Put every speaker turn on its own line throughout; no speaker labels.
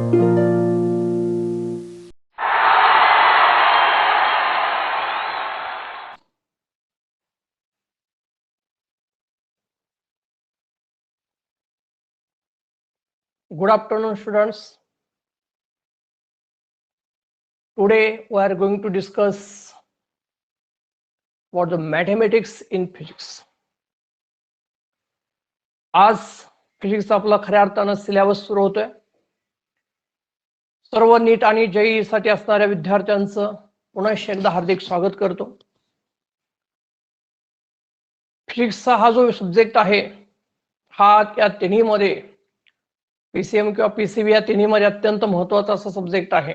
Good afternoon, students. Today we are going to discuss about the mathematics in physics. आज physics आपला खऱ्या अर्थानं syllabus सुरू होतोय. सर्व नीट आणि जेईई साठी असणाऱ्या विद्यार्थ्यांचं पुन्हा एकदा हार्दिक स्वागत करतो. फिजिक्सचा हा जो सब्जेक्ट आहे हा त्या तिन्ही मध्ये पीसीएम किंवा पीसीबी या तिन्ही मध्ये अत्यंत महत्त्वाचा असा सब्जेक्ट आहे.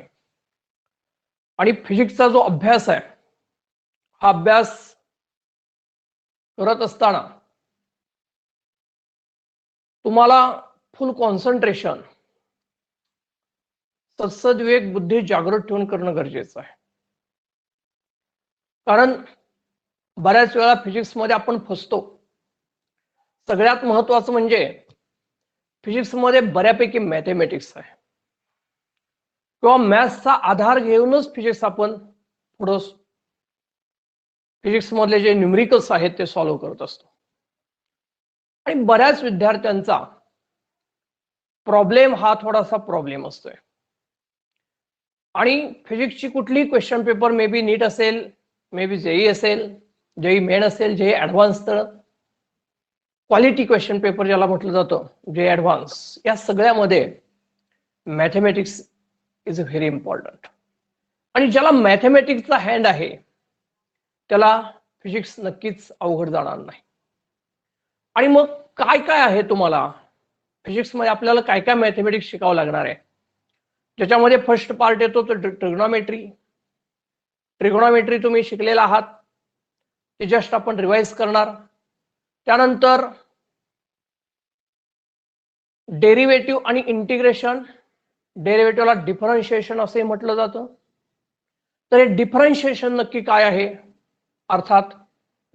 आणि फिजिक्सचा जो अभ्यास आहे हा अभ्यास करत असताना तुम्हाला फुल कॉन्सन्ट्रेशन सद्सद्विवेक बुद्धी जागृत ठेवून करणं गरजेचं आहे. कारण बऱ्याच वेळा फिजिक्स मध्ये आपण फसतो. सगळ्यात महत्त्वाचं म्हणजे फिजिक्स मध्ये बऱ्यापैकी मॅथमॅटिक्स आहे किंवा मॅथ्सचा आधार घेऊनच फिजिक्स आपण पुढे फिजिक्स मधले जे न्यूमरिकल्स आहेत ते सॉल्व्ह करत असतो. आणि बऱ्याच विद्यार्थ्यांचा प्रॉब्लेम हा थोडासा प्रॉब्लेम असतोय. आणि फिजिक्सची कुठली क्वेश्चन पेपर मे बी नीट असेल, मे बी जेई असेल, जेई मेन असेल, जेई ऍडव्हान्स, तर क्वालिटी क्वेश्चन पेपर ज्याला म्हटलं जातं जे ऍडव्हान्स, या सगळ्यामध्ये मॅथमॅटिक्स इज व्हेरी इम्पॉर्टंट. आणि ज्याला मॅथमॅटिक्सचा हँड आहे त्याला फिजिक्स नक्कीच अवघड जाणार नाही. आणि मग काय काय आहे तुम्हाला फिजिक्स मध्ये, आपल्याला काय काय मॅथमॅटिक्स शिकावं लागणार आहे, ज्याच्यामध्ये फर्स्ट पार्ट येतो तो ट्रिग्नॉमेट्री. ट्रिग्नॉमेट्री तुम्ही शिकलेला आहात, ते जस्ट आपण रिवाइज करणार. त्यानंतर डेरिव्हेटिव्ह आणि इंटिग्रेशन. डेरिव्हेटिव्हला डिफरन्शिएशन असे म्हटलं जातं. तर हे डिफरन्शिएशन नक्की काय आहे, अर्थात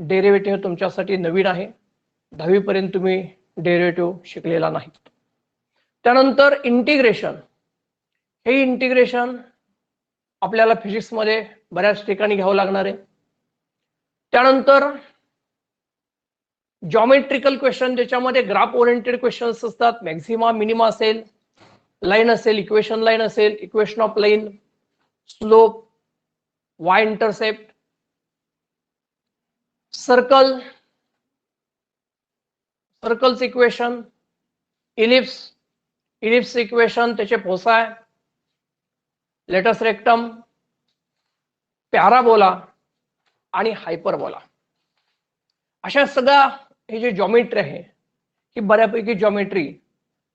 डेरिव्हेटिव्ह तुमच्यासाठी नवीन आहे, 10वी पर्यंत तुम्ही डेरिव्हेटिव्ह शिकलेला नाही. त्यानंतर इंटिग्रेशन. हे इंटिग्रेशन आपल्याला फिजिक्स मध्ये बऱ्याच ठिकाणी घ्यावं लागणार आहे. त्यानंतर जॉमेट्रिकल क्वेश्चन, ज्याच्यामध्ये ग्राफ ओरिएंटेड क्वेश्चन्स असतात. मॅक्झिमा, मिनिमा असेल, लाईन असेल, इक्वेशन लाईन असेल, equation of line, slope, Y intercept, circle, circles equation, ellipse, ellipse equation, त्याचे फोसाय, लेटस रेक्टम, पॅराबोला आणि हायपरबोला. अशा सगळ्या हे जे जॉमेट्री आहे ही बऱ्यापैकी जॉमेट्री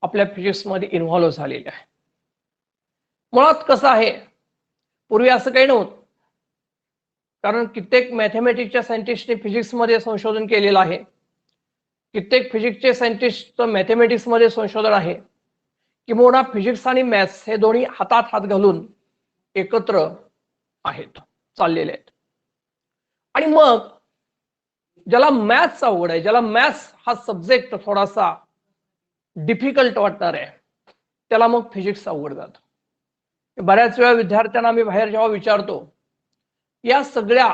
आपल्या फिजिक्स मध्ये इन्व्हॉल्व्ह झालेली आहे. मुळात कसं आहे, पूर्वी असं काही नव्हतं. कारण कित्येक मॅथमॅटिक्सच्या सायंटिस्टने फिजिक्स मध्ये संशोधन केलेलं आहे. कित्येक फिजिक्सचे सायंटिस्ट मॅथमॅटिक्स मध्ये संशोधन आहे. किंवा फिजिक्स आणि मॅथ्स हे दोन्ही हातात हात घालून एकत्र आहेत, चाललेले आहेत. आणि मग ज्याला मॅथ्स अवघड आहे, ज्याला मॅथ्स हा सब्जेक्ट थोडासा डिफिकल्ट वाटणार आहे, त्याला मग फिजिक्स अवघड जातं. बऱ्याच वेळा विद्यार्थ्यांना मी बाहेर जेव्हा विचारतो, या सगळ्या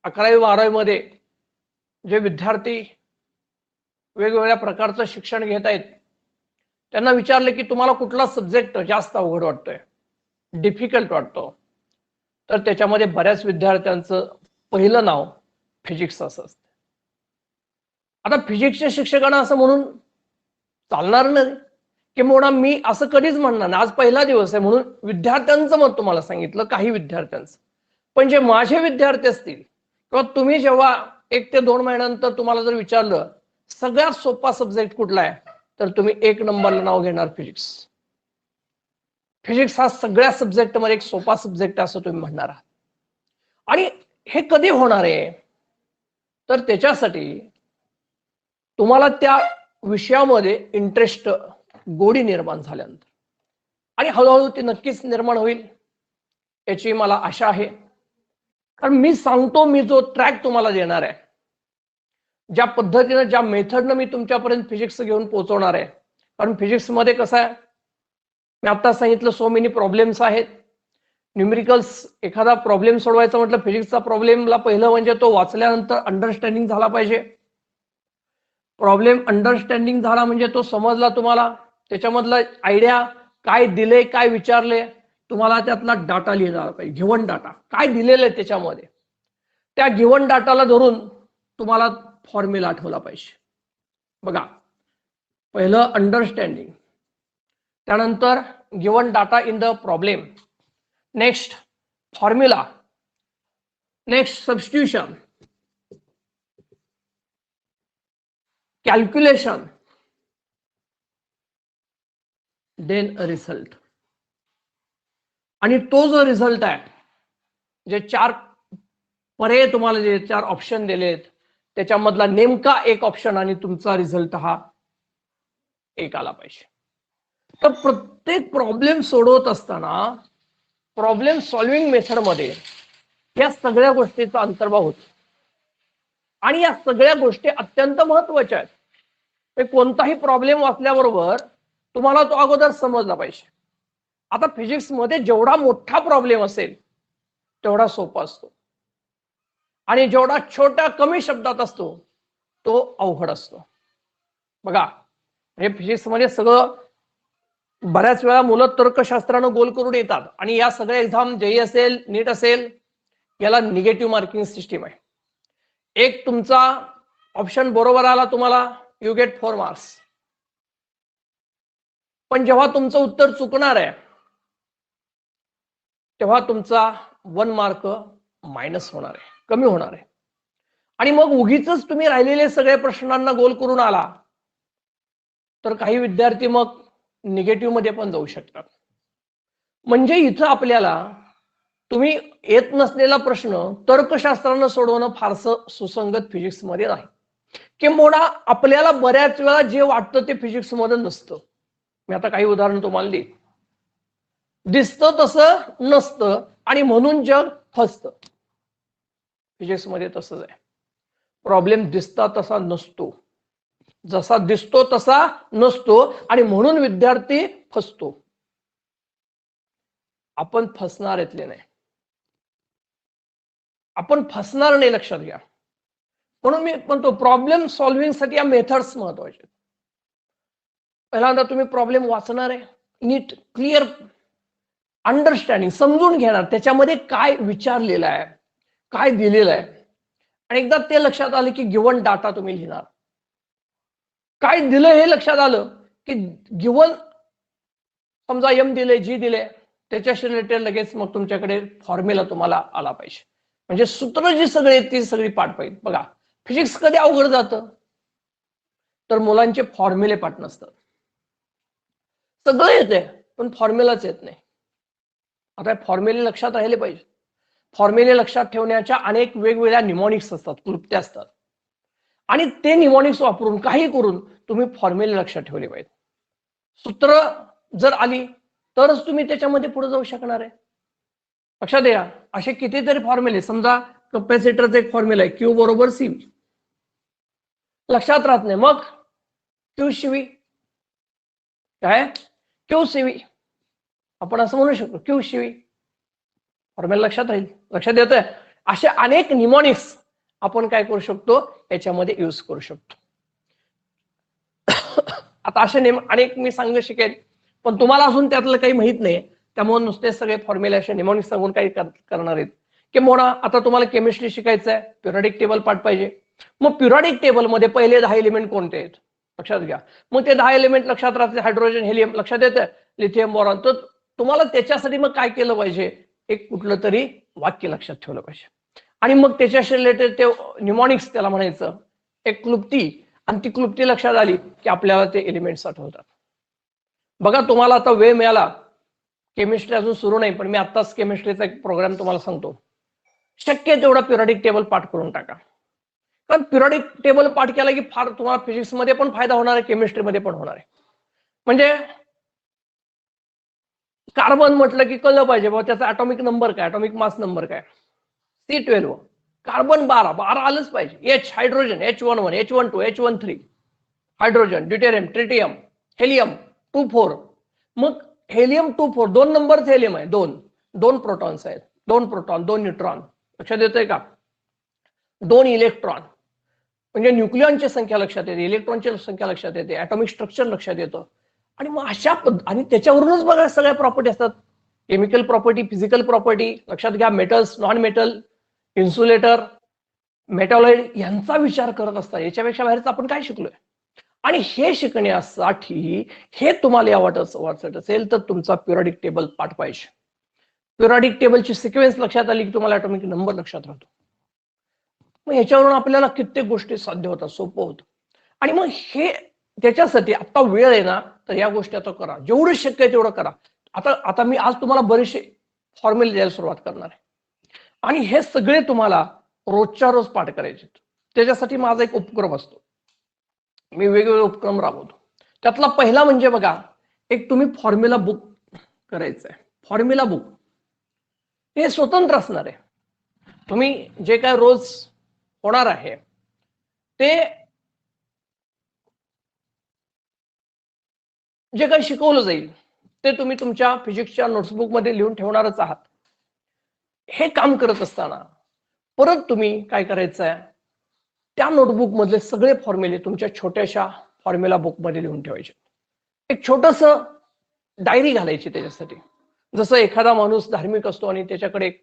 11वी 12वी मध्ये जे विद्यार्थी वेगवेगळ्या प्रकारचं शिक्षण घेत आहेत, त्यांना विचारले की तुम्हाला कुठला सब्जेक्ट जास्त अवघड वाटतोय, डिफिकल्ट वाटतो, तर त्याच्यामध्ये बऱ्याच विद्यार्थ्यांचं पहिलं नाव फिजिक्स असं असतं. आता फिजिक्सच्या शिक्षकांना असं म्हणून चालणार नाही की मी असं कधीच म्हणणार नाही, आज पहिला दिवस आहे म्हणून विद्यार्थ्यांचं मत तुम्हाला सांगितलं, काही विद्यार्थ्यांचं. पण जे माझे विद्यार्थी असतील किंवा तुम्ही जेव्हा 1 ते 2 महिन्यानंतर तुम्हाला जर विचारलं सगळ्यात सोपा सब्जेक्ट कुठला आहे, तर तुम्ही 1 नंबरला नाव घेणार फिजिक्स. फिजिक्स हा सगळ्या सब्जेक्ट मध्ये एक सोपा सब्जेक्ट असं तुम्ही म्हणणार आहात. आणि हे कधी होणार आहे, तर त्याच्यासाठी तुम्हाला त्या विषयामध्ये इंटरेस्ट, गोडी निर्माण झाल्यानंतर, आणि हळूहळू ती नक्कीच निर्माण होईल याची मला आशा आहे. कारण मी सांगतो, मी जो ट्रॅक तुम्हाला देणार आहे, ज्या पद्धतीने, ज्या मेथडनं मी तुमच्यापर्यंत फिजिक्स घेऊन पोहोचवणार आहे. कारण फिजिक्स मध्ये कसं आहे, मी आता सांगितलं सो मेनी प्रॉब्लेम्स आहेत. न्यूमेरिकल्स एखादा प्रॉब्लेम सोडवायचा म्हटलं फिजिक्सचा प्रॉब्लेमला पहिलं म्हणजे तो वाचल्यानंतर अंडरस्टँडिंग झाला पाहिजे. प्रॉब्लेम अंडरस्टँडिंग झाला म्हणजे तो समजला तुम्हाला, त्याच्यामधला आयडिया काय दिले, काय विचारले, तुम्हाला त्यातला डाटा लिहिला पाहिजे. गिव्हन डाटा काय दिलेलं आहे त्याच्यामध्ये, त्या गिव्हन डाटाला धरून तुम्हाला फॉर्म्युला आठवला पाहिजे. बघा, पहिलं अंडरस्टँडिंग, त्यानंतर given data in the problem, next formula, next substitution, calculation, then result. आणि तो जो रिझल्ट आहे, जे 4 पर्याय तुम्हाला जे 4 ऑप्शन दिलेत त्याच्यामधला नेमका एक ऑप्शन आणि तुमचा रिझल्ट हा एक आला पाहिजे. तर प्रत्येक प्रॉब्लेम सोडवत असताना प्रॉब्लेम सॉल्व्हिंग मेथड मध्ये या सगळ्या गोष्टीचा अंतर्भाव होतो आणि या सगळ्या गोष्टी अत्यंत महत्वाच्या आहेत. कोणताही प्रॉब्लेम वाचल्याबरोबर तुम्हाला तो अगोदर समजला पाहिजे. आता फिजिक्स मध्ये जेवढा मोठा प्रॉब्लेम असेल तेवढा सोपा असतो आणि जेवढा छोटा कमी शब्दात असतो तो अवघड असतो. बघा, हे फिजिक्स मध्ये सगळं बऱ्याच वेळा मुलं तर्कशास्त्रानं गोल करून येतात आणि या सगळ्या एक्झाम जेई असेल, नीट असेल, याला निगेटिव्ह मार्किंग सिस्टीम आहे. एक तुमचा ऑप्शन बरोबर आला तुम्हाला, यू गेट 4 मार्क्स. पण जेव्हा तुमचं उत्तर चुकणार आहे तेव्हा तुमचा 1 मार्क मायनस होणार आहे, कमी होणार आहे. आणि मग उगीच तुम्ही राहिलेले सगळे प्रश्नांना गोल करून आला तर काही विद्यार्थी मग निगेटिव्ह मध्ये पण जाऊ शकतात. म्हणजे इथं आपल्याला तुम्ही येत नसलेला प्रश्न तर्कशास्त्रानं सोडवणं फारसं सुसंगत फिजिक्स मध्ये नाही. किंबहुना आपल्याला बऱ्याच वेळा जे वाटतं ते फिजिक्स मध्ये नसतं. मी आता काही उदाहरण तुम्हाला देईन. दिसतं तसं नसतं आणि म्हणून जग फसतं. फिजिक्स मध्ये तसंच आहे. प्रॉब्लेम दिसता तसा नसतो, जसा दिसतो तसा नसतो आणि म्हणून विद्यार्थी फसतो. आपण फसणार इथले नाही, आपण फसणार नाही, लक्षात घ्या. म्हणून मी म्हणतो प्रॉब्लेम सॉल्व्हिंग साठी या मेथड्स महत्वाचे. पहिल्यांदा तुम्ही प्रॉब्लेम वाचणार आहे, नीट क्लिअर अंडरस्टँडिंग समजून घेणार त्याच्यामध्ये काय विचारलेलं आहे, काय दिलेलं आहे. आणि एकदा ते लक्षात आलं की गिव्हन डाटा तुम्ही लिहिणार. काय दिलं हे लक्षात आलं की गिव्हन समजा एम दिले, जी दिले, त्याच्याशी रिलेटेड लगेच मग तुमच्याकडे फॉर्म्युला तुम्हाला आला पाहिजे. म्हणजे सूत्र जी सगळी आहेत ती सगळी पाठ पाहिजे. बघा, फिजिक्स कधी अवघड जातं तर मुलांचे फॉर्म्युले पाठ नसतात. सगळं येते पण फॉर्म्युलाच येत नाही. आता फॉर्म्युले लक्षात राहिले पाहिजे. फॉर्म्युले लक्षात ठेवण्याच्या अनेक वेगवेगळ्या निमॉनिक्स असतात, क्लुप्त्या असतात आणि ते निमॉनिक्स वापरून काही करून तुम्ही फॉर्म्युले लक्षात ठेवले पाहिजे. सूत्र जर आली तरच तुम्ही त्याच्यामध्ये पुढे जाऊ शकणार आहे. लक्षात द्या, असे कितीतरी फॉर्म्युले, समजा कॅपॅसिटरचा एक फॉर्म्युला आहे क्यू बरोबर सी, लक्षात राहत नाही, मग क्यू सीव्ही काय, क्यू सीव्ही आपण असं म्हणू शकतो, क्यू सीव्ही फॉर्म्युला लक्षात राहील. लक्षात येतंय? असे अनेक निमॉनिक्स आपण काय करू शकतो याच्यामध्ये यूज करू शकतो. आता असे अनेक मी सांगू शकेल पण तुम्हाला अजून त्यातलं काही माहित नाही, त्यामुळे नुसते सगळे फॉर्म्युले असे निमॉनिक्स सांगून काही करणार आहेत. किंवा आता तुम्हाला केमिस्ट्री शिकायचं आहे, पिरियडिक टेबल पाठ पाहिजे. मग पिरियडिक टेबल मध्ये पहिले 10 एलिमेंट कोणते आहेत लक्षात घ्या. मग ते 10 एलिमेंट लक्षात राहते, हायड्रोजन, हेलियम लक्षात येतं, लिथियम, बोरॉन. तर तुम्हाला त्याच्यासाठी मग काय केलं पाहिजे, एक कुठलं तरी वाक्य लक्षात ठेवलं पाहिजे आणि मग त्याच्याशी रिलेटेड ते निमॉनिक्स त्याला म्हणायचं, एक क्लुप्ती, आणि ती क्लुप्ती लक्षात आली की आपल्याला ते एलिमेंट्स आठवतात. बघा, तुम्हाला आता वेळ मिळाला, केमिस्ट्री अजून सुरू नाही पण मी आत्ताच केमिस्ट्रीचा एक प्रोग्राम तुम्हाला सांगतो, शक्य तेवढा पिरियडिक टेबल पाठ करून टाका. कारण पिरियडिक टेबल पाठ केला की फार तुम्हाला फिजिक्स मध्ये पण फायदा होणार आहे, केमिस्ट्री मध्ये पण होणार आहे. म्हणजे कार्बन म्हटलं की कळलं पाहिजे बाबा त्याचा ॲटॉमिक नंबर काय, ॲटॉमिक मास नंबर काय, C12. कार्बन 12 आलंच पाहिजे. H hydrogen, H11, H12, H13 hydrogen, deuterium, tritium, helium 24. मग हेलियम 2 4 2 नंबरच हेलियम आहे, दोन प्रोटॉन्स आहेत, 2 प्रोटॉन 2 न्यूट्रॉन. लक्षात येतंय का? 2 इलेक्ट्रॉन. म्हणजे न्यूक्लियॉनची संख्या लक्षात येते, इलेक्ट्रॉनची संख्या लक्षात येते, ॲटॉमिक स्ट्रक्चर लक्षात येतं. आणि मग आणि त्याच्यावरूनच बघा सगळ्या प्रॉपर्टी असतात. Chemical property, physical property. लक्षात घ्या, मेटल्स, नॉन मेटल, इन्सुलेटर, मेटॉलॉइड यांचा विचार करत असतात. याच्यापेक्षा बाहेरच आपण काय शिकलोय? आणि हे शिकण्यासाठी हे तुम्हाला वाटत असेल तर तुमचा पिरियडिक टेबल पाठ पाहिजे. पिरियडिक टेबलची सिक्वेन्स लक्षात आली की तुम्हाला ॲटॉमिक नंबर लक्षात राहतो. मग ह्याच्यावरून आपल्याला कित्येक गोष्टी साध्य होतात, सोपं होतं. आणि मग हे त्याच्यासाठी आता वेळ आहे ना, तर या गोष्टी आता करा, जेवढं शक्य आहे तेवढं करा. आता मी आज तुम्हाला बरेचसे फॉर्म्युले द्यायला सुरुवात करणार आहे आणि हे सगळे तुम्हाला रोजच्या रोज पाठ करायचे. त्याच्यासाठी माझा एक उपक्रम असतो, मी वेगवेगळे उपक्रम राबवतो. त्यातला पहिला म्हणजे बघा, एक तुम्ही फॉर्म्युला बुक करायचंय. फॉर्म्युला बुक हे स्वतंत्र असणार आहे. तुम्ही जे काय रोज होणार आहे ते जे काही शिकवलं जाईल ते तुम्ही तुमच्या फिजिक्सच्या नोटबुक मध्ये लिहून ठेवणारच आहात. हे काम करत असताना परत तुम्ही काय करायचंय, त्या नोटबुक मधले सगळे फॉर्म्युले तुमच्या छोट्याशा फॉर्म्युला बुक मध्ये लिहून ठेवायचे. एक छोटस डायरी घालायची त्याच्यासाठी. जसं एखादा माणूस धार्मिक असतो आणि त्याच्याकडे एक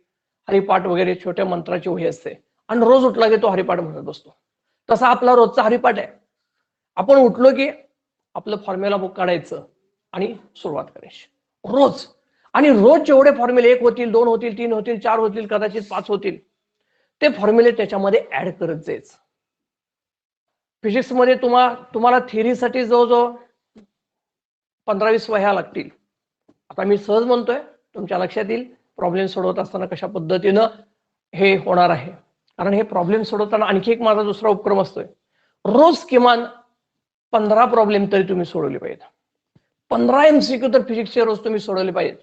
हरिपाठ वगैरे छोट्या मंत्राची वही असते आणि रोज उठला की तो हरिपाठ म्हणत बसतो, तसा आपला रोजचा हरिपाठ आहे. आपण उठलो की आपलं फॉर्म्युला बुक काढायचं आणि सुरुवात करायची रोज. आणि रोज जेवढे फॉर्म्युले 1 होतील, 2 होतील, 3 होतील, 4 होतील, कदाचित 5 होतील, ते फॉर्म्युले त्याच्यामध्ये ऍड करत जायचं. फिजिक्स मध्ये तुम्हाला थिअरीसाठी जवळजवळ 15-20 वह्या लागतील. आता मी सहज म्हणतोय, तुमच्या लक्षात येईल प्रॉब्लेम सोडवत असताना कशा पद्धतीनं हे होणार आहे. कारण हे प्रॉब्लेम सोडवताना आणखी एक माझा दुसरा उपक्रम असतोय, रोज किमान 15 प्रॉब्लेम तरी तुम्ही सोडवले पाहिजेत. 15 MCQ तर फिजिक्सचे रोज तुम्ही सोडवले पाहिजेत,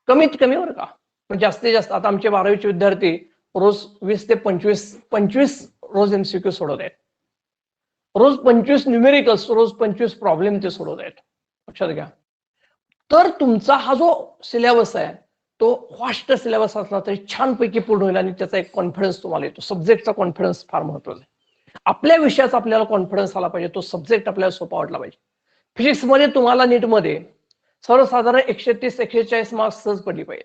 कमीत कमी बरं का. पण जास्तीत जास्त आता आमचे 12वीचे विद्यार्थी रोज 20 ते 25 रोज MCQ सोडवत आहेत. रोज 25 न्यूमेरिकल्स, रोज 25 प्रॉब्लेम ते सोडवत आहेत. लक्षात घ्या. तर तुमचा हा जो सिलेबस आहे तो वास्ट सिलेबस असला तरी छानपैकी पूर्ण होईल आणि त्याचा एक कॉन्फिडन्स तुम्हाला येतो. सब्जेक्टचा कॉन्फिडन्स फार महत्वाचा आहे. आपल्या विषयाचा आपल्याला कॉन्फिडन्स आला पाहिजे, तो सब्जेक्ट आपल्याला सोपा वाटला पाहिजे. फिजिक्स मध्ये तुम्हाला नीटमध्ये सर्वसाधारण 130-141 मार्क्स सहज पडली पाहिजे.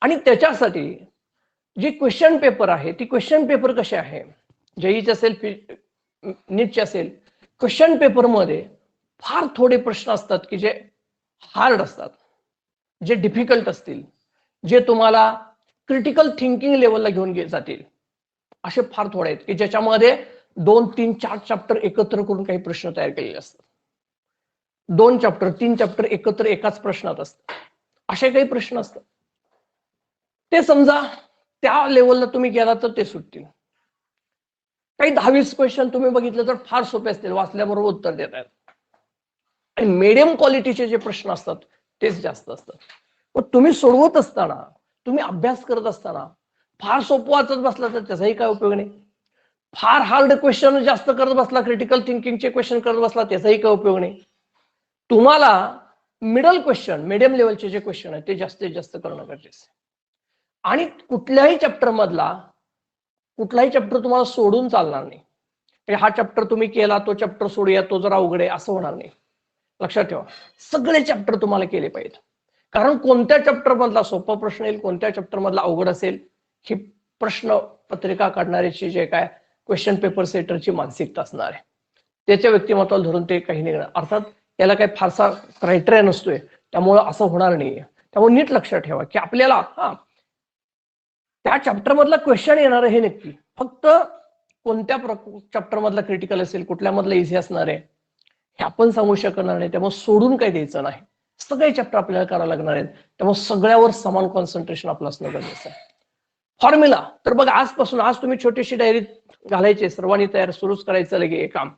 आणि त्याच्यासाठी जी क्वेश्चन पेपर आहे, ती क्वेश्चन पेपर कशी आहे, जेईची असेल, नीटची असेल, क्वेश्चन पेपर मध्ये फार थोडे प्रश्न असतात की जे हार्ड असतात, जे डिफिकल्ट असतील, जे तुम्हाला क्रिटिकल थिंकिंग लेवलला घेऊन जातील. असे फार थोडे आहेत की ज्याच्यामध्ये 2, 3, 4 चॅप्टर एकत्र करून काही प्रश्न तयार केलेले असतात. 2 चॅप्टर 3 चॅप्टर एकत्र एकाच प्रश्नात असतात. असे काही प्रश्न असतात, ते समजा त्या लेवलला तुम्ही गेला तर ते सुटतील. काही 10-20 क्वेश्चन तुम्ही बघितलं तर फार सोपे असतील, वाचल्याबरोबर उत्तर देता येतात. आणि मीडियम क्वालिटीचे जे प्रश्न असतात तेच जास्त असतात. पण तुम्ही सोडवत असताना, तुम्ही अभ्यास करत असताना फार सोपं वाचत बसला तर त्याचाही काय उपयोग नाही. फार हार्ड क्वेश्चन जास्त करत बसला, क्रिटिकल थिंकिंगचे क्वेश्चन करत बसला, त्याचाही काय उपयोग नाही. तुम्हाला मिडल क्वेश्चन, मीडियम लेवलचे जे क्वेश्चन आहेत ते जास्तीत जास्त करणं गरजेचं आहे. आणि कुठल्याही चॅप्टर मधला कुठलाही चॅप्टर तुम्हाला सोडून चालणार नाही. हा चॅप्टर तुम्ही केला, तो चॅप्टर सोडूया, तो जरा अवघड आहे असं होणार नाही. लक्षात ठेवा, सगळे चॅप्टर तुम्हाला केले पाहिजेत. कारण कोणत्या चॅप्टर मधला सोपा प्रश्न येईल, कोणत्या चॅप्टर मधला अवघड असेल, ही प्रश्न पत्रिका काढणाऱ्याची जे काय क्वेश्चन पेपर सेटरची मानसिकता असणार आहे. त्याच्या व्यक्तिमत्वाला धरून ते काही निघणार. अर्थात याला काही फारसा क्रायटेरिया नसतोय, त्यामुळं असं होणार नाही. त्यामुळे नीट लक्षात ठेवा की आपल्याला त्या चॅप्टर मधला क्वेश्चन येणार आहे हे नक्की, फक्त कोणत्या चॅप्टर मधला क्रिटिकल असेल, कुठल्या मधला इझी असणार आहे हे आपण सांगू शकणार नाही. त्यामुळे सोडून काही द्यायचं नाही, सगळे चॅप्टर आपल्याला करावं लागणार आहेत. त्यामुळे सगळ्यावर समान कॉन्सन्ट्रेशन आपलं असणं गरजेचं आहे. फॉर्म्युला तर बघा, आजपासून आज तुम्ही छोटीशी डायरी घालायची, सर्वांनी तयार सुरूच करायचं लगे हे काम,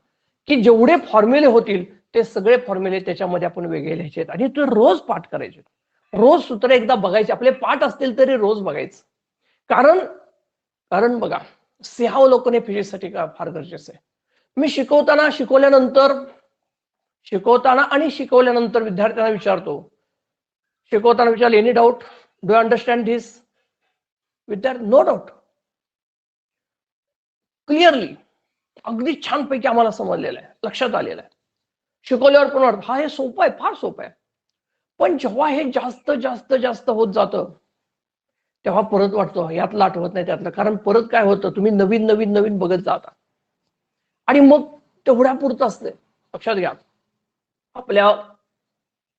की जेवढे फॉर्म्युले होतील ते सगळे फॉर्म्युले त्याच्यामध्ये आपण वेगळे लिहायचे आहेत आणि ते रोज पाठ करायचे. रोज सूत्र एकदा बघायचे, आपले पाठ असतील तरी रोज बघायचं. कारण बघा, सिंहावलोकन हे फिजिक्ससाठी फार गरजेचं आहे. मी शिकवताना आणि शिकवल्यानंतर विद्यार्थ्यांना विचारतो शिकवताना विचारलं any doubt, do you understand this? विद्यार्थी नो डाऊट, क्लिअरली, अगदी छानपैकी आम्हाला समजलेलं आहे, लक्षात आलेलं आहे. शिकवल्यावर पण वाटतं हा हे सोपं आहे, फार सोपं आहे. पण जेव्हा हे जास्त जास्त जास्त होत जातं तेव्हा परत वाटतं यातलं आठवत नाही त्यातलं, कारण परत काय होतं, तुम्ही नवीन नवीन नवीन बघत जाता आणि मग तेवढ्या पुरतं असते. लक्षात घ्या, आपल्या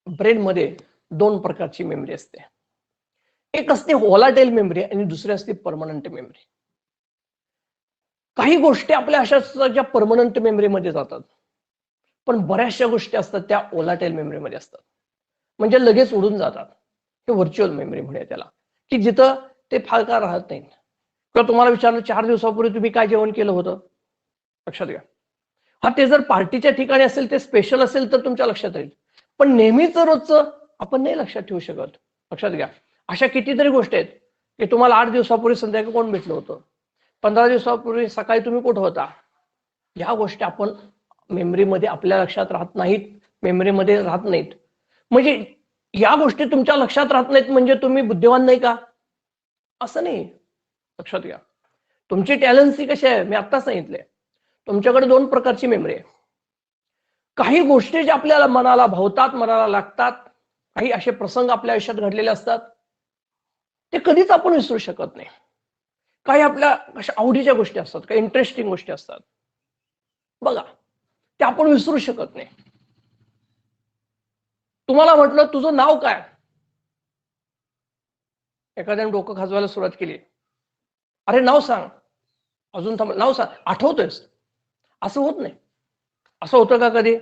ब्रेनमध्ये 2 प्रकारची मेमरी असते. एक असते व्होलाटाईल मेमरी आणि दुसरी असते परमनंट मेमरी. काही गोष्टी आपल्या अशा असतात ज्या परमनंट मेमरीमध्ये जातात, पण बऱ्याचशा गोष्टी असतात त्या व्होलाटाईल मेमरीमध्ये असतात, म्हणजे लगेच उडून जातात. हे व्हर्च्युअल मेमरी म्हणूया त्याला, की जिथं ते फार काळ राहत नाहीत. किंवा तुम्हाला विचारलं 4 दिवसापूर्वी तुम्ही काय जेवण केलं होतं, लक्षात घ्या. हा ते जर पार्टीच्या ठिकाणी असेल, ते स्पेशल असेल तर तुमच्या लक्षात राहील, पण नेहमीच रोजचं आपण नाही लक्षात ठेवू शकत. लक्षात घ्या, अशा कितीतरी गोष्टी आहेत की तुम्हाला 8 दिवसापूर्वी संध्याकाळी कोण भेटलं होतं, 15 दिवसापूर्वी सकाळी तुम्ही कुठं होता. ह्या गोष्टी आपण मेमरीमध्ये आपल्या लक्षात राहत नाहीत, मेमरीमध्ये राहत नाहीत. म्हणजे या गोष्टी तुमच्या लक्षात राहत नाहीत म्हणजे तुम्ही बुद्धिमान नाही का, असं नाही. लक्षात घ्या, तुमची टॅलेंसी कशी आहे मी आता सांगितले. तुमच्याकडे 2 प्रकारची मेमरी आहे. काही गोष्टी ज्या आपल्याला मनाला भावतात, मनाला लागतात, काही असे प्रसंग आपल्या आयुष्यात घडलेले असतात ते कधीच आपण विसरू शकत नाही. काही आपल्या अशा आवडीच्या गोष्टी असतात, काही इंटरेस्टिंग गोष्टी असतात बघा, ते आपण विसरू शकत नाही. तुम्हाला म्हटलं तुझं नाव काय, एखाद्याने डोकं खाजवायला सुरुवात केली, अरे नाव सांग, अजून थांब, नाव सांग, आठवतोयस, असं होत नाही. असं होतं का कधी,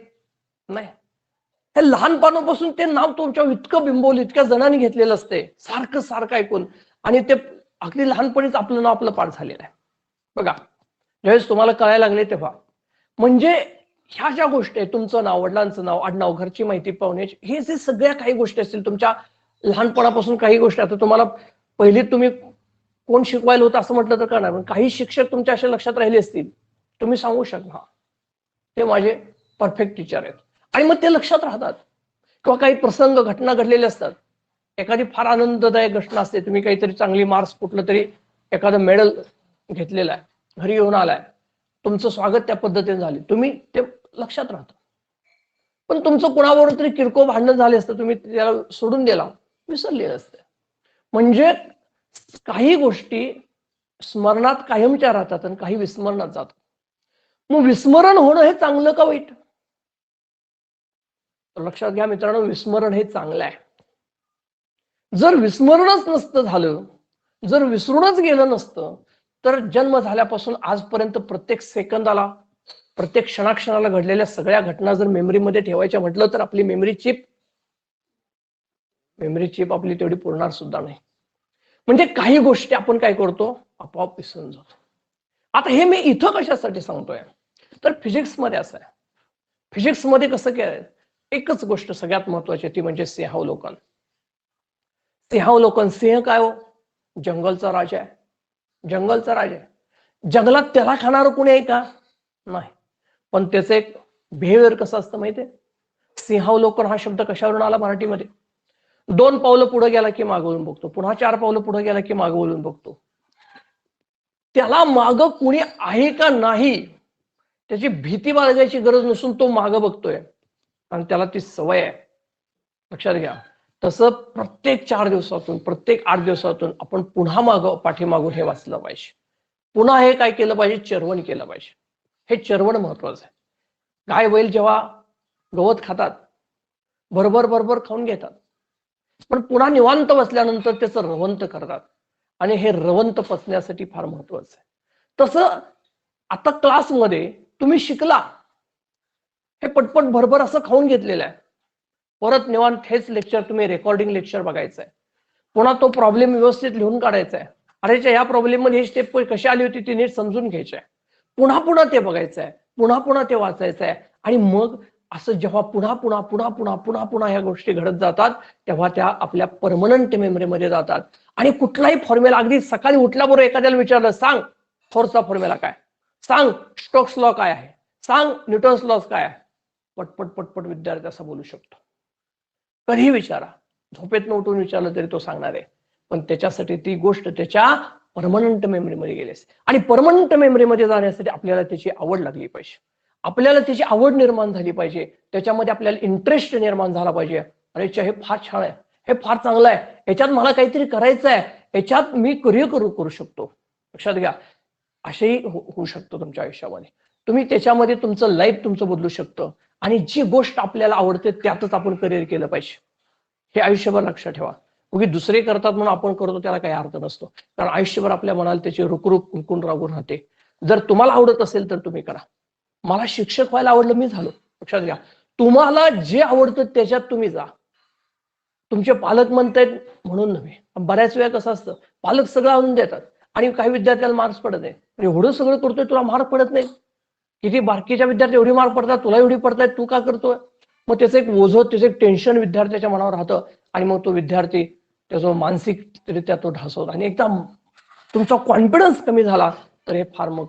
नाही. हे लहानपणापासून ते नाव तुमच्या इतकं बिंबवलं, इतक्या जणांनी घेतलेलं असते, सारखं सारखं ऐकून, आणि ते अगदी लहानपणीच आपलं नाव आपलं पाठ झालेलं आहे. बघा, ज्यावेळेस तुम्हाला कळायला लागले तेव्हा, म्हणजे ह्या ज्या गोष्टी आहेत, तुमचं नाव, वडिलांचं नाव, आडनाव, घरची माहिती, पाहुण्याची, हे जे सगळ्या काही गोष्टी असतील तुमच्या लहानपणापासून, काही गोष्टी आता तुम्हाला पहिली तुम्ही कोण शिकवायला होतं असं म्हटलं तर करणार, पण काही शिक्षक तुमच्या अशा लक्षात राहिले असतील, तुम्ही सांगू शकता ते माझे परफेक्ट टीचर आहेत, आणि मग ते लक्षात राहतात. किंवा काही प्रसंग, घटना घडलेले असतात, एखादी फार आनंददायक घटना असते, तुम्ही काहीतरी चांगली मार्क्स, कुठलं तरी एखादं मेडल घेतलेलं आहे, घरी येऊन आलाय, तुमचं स्वागत त्या पद्धतीने झाले, तुम्ही ते लक्षात राहतं. पण तुमचं कुणाबरोबर तरी किरकोळ भांडण झाले असतं, तुम्ही त्याला सोडून दिला, विसरलेलं असतं. म्हणजे काही गोष्टी स्मरणात कायमच्या राहतात आणि काही विस्मरणात जातात. मग विस्मरण होणं हे चांगलं का वाईट, लक्षात घ्या मित्रांनो, विस्मरण हे चांगलं आहे. जर विस्मरणच नसतं झालं, जर विसरूनच गेलं नसतं, तर जन्म झाल्यापासून आजपर्यंत प्रत्येक सेकंदाला, प्रत्येक क्षणाक्षणाला घडलेल्या सगळ्या घटना जर मेमरीमध्ये ठेवायच्या म्हटलं तर आपली मेमरी चिप आपली तेवढी पुरणार सुद्धा नाही. म्हणजे काही गोष्टी आपण काय करतो, आपोआप विसरून जातो. आता हे मी इथं कशासाठी सांगतोय, तर फिजिक्समध्ये असं आहे. फिजिक्समध्ये कसं काय, एकच गोष्ट सगळ्यात महत्वाची, ती म्हणजे सिंहावलोकन. सिंहावलोकन, सिंह काय हो, जंगलचा राजा आहे, जंगलचा राजा आहे. जंगलात त्याला खाणारं कोणी आहे का, नाही. पण त्याचं एक बिहेवियर कसं असतं माहितीये, सिंहावलोकन हा शब्द कशावरून आला मराठीमध्ये, 2 पावलं पुढे गेला की मागे वळून बघतो, पुन्हा 4 पावलं पुढे गेला की मागे वळून बघतो. त्याला मागं कुणी आहे का नाही त्याची भीती बाळगायची गरज नसून तो मागं बघतोय, आणि त्याला ती सवय आहे. लक्षात घ्या, तसं प्रत्येक 4 दिवसातून, प्रत्येक 8 दिवसातून आपण पुन्हा मागं पाठीमागून हे वाचलं पाहिजे, पुन्हा हे काय केलं पाहिजे, चरवण केलं पाहिजे. हे चरवण महत्वाचं आहे. गाय बैल जेव्हा गवत खातात, बरोबर बरोबर खाऊन घेतात, पण पुन्हा निवांत बसल्यानंतर त्याचं रवंत करतात, आणि हे रवंत पचण्यासाठी फार महत्वाचं आहे. तसं आता क्लासमध्ये तुम्ही शिकला, हे पटपट भरभर असं खाऊन घेतलेलं आहे, परत निवांत हेच लेक्चर तुम्ही रेकॉर्डिंग लेक्चर बघायचं आहे, पुन्हा तो प्रॉब्लेम व्यवस्थित लिहून काढायचा आहे, अरे ह्या प्रॉब्लेम मध्ये ही स्टेप कशी आली होती ती नीट समजून घ्यायची आहे, पुन्हा पुन्हा ते बघायचं आहे, पुन्हा पुन्हा ते वाचायचं आहे, आणि मग असं जेव्हा पुन्हा पुन्हा पुन्हा पुन्हा पुन्हा पुन्हा ह्या गोष्टी घडत जातात तेव्हा त्या आपल्या परमनंट मेमरीमध्ये जातात. आणि कुठलाही फॉर्म्युला, अगदी सकाळी उठल्याबरोबर एखाद्याला विचारलं, सांग फोर्सचा फॉर्म्युला काय, सांग स्टोक्स लॉ काय आहे, सांग न्यूटन्स लॉ काय आहे, पटपट पटपट विद्यार्थी असं बोलू शकतो. कधीही विचारा, झोपेतनं उठून विचारलं तरी तो सांगणार आहे, पण त्याच्यासाठी ती गोष्ट त्याच्या परमनंट मेमरीमध्ये गेली असते. आणि परमनंट मेमरीमध्ये जाण्यासाठी आपल्याला त्याची आवड लागली पाहिजे, आपल्याला त्याची आवड निर्माण झाली पाहिजे, त्याच्यामध्ये आपल्याला इंटरेस्ट निर्माण झाला पाहिजे. अरे हे फार छान आहे, हे फार चांगलं आहे, याच्यात मला काहीतरी करायचं आहे, याच्यात मी करिअर करू शकतो. लक्षात घ्या, असेही होऊ शकतो तुमच्या आयुष्यामध्ये. तुम्ही त्याच्यामध्ये तुमचं लाईफ तुमचं बदलू शकतं. आणि जी गोष्ट आपल्याला आवडते त्यातच आपण करिअर केलं पाहिजे, हे आयुष्यभर लक्षात ठेवा. उगी दुसरे करतात म्हणून आपण करतो त्याला काही अर्थ नसतो, कारण आयुष्यभर आपल्या मनाला त्याची रुकरुक कुंकून राहून राहते. जर तुम्हाला आवडत असेल तर तुम्ही करा. मला शिक्षक व्हायला आवडलं, मी झालो. लक्षात घ्या, तुम्हाला जे आवडतं त्याच्यात तुम्ही जा. तुमचे पालक म्हणतायत म्हणून नव्हे. बऱ्याच वेळा कसं असतं, पालक सगळं आणून देतात आणि काही विद्यार्थ्याला मार्क्स पडत नाही. एवढं सगळं करतोय तुला मार्क पडत नाही, किती बाकीच्या विद्यार्थी एवढी मार्क पडतात, तुला एवढी पडतायत, तू का करतोय? मग त्याचं एक ओझं, त्याचं एक टेन्शन विद्यार्थ्याच्या मनावर राहतं आणि मग तो विद्यार्थी त्याचा मानसिकरित्या तो ढासवतो. आणि एकदा तुमचा कॉन्फिडन्स कमी झाला तर हे फार मग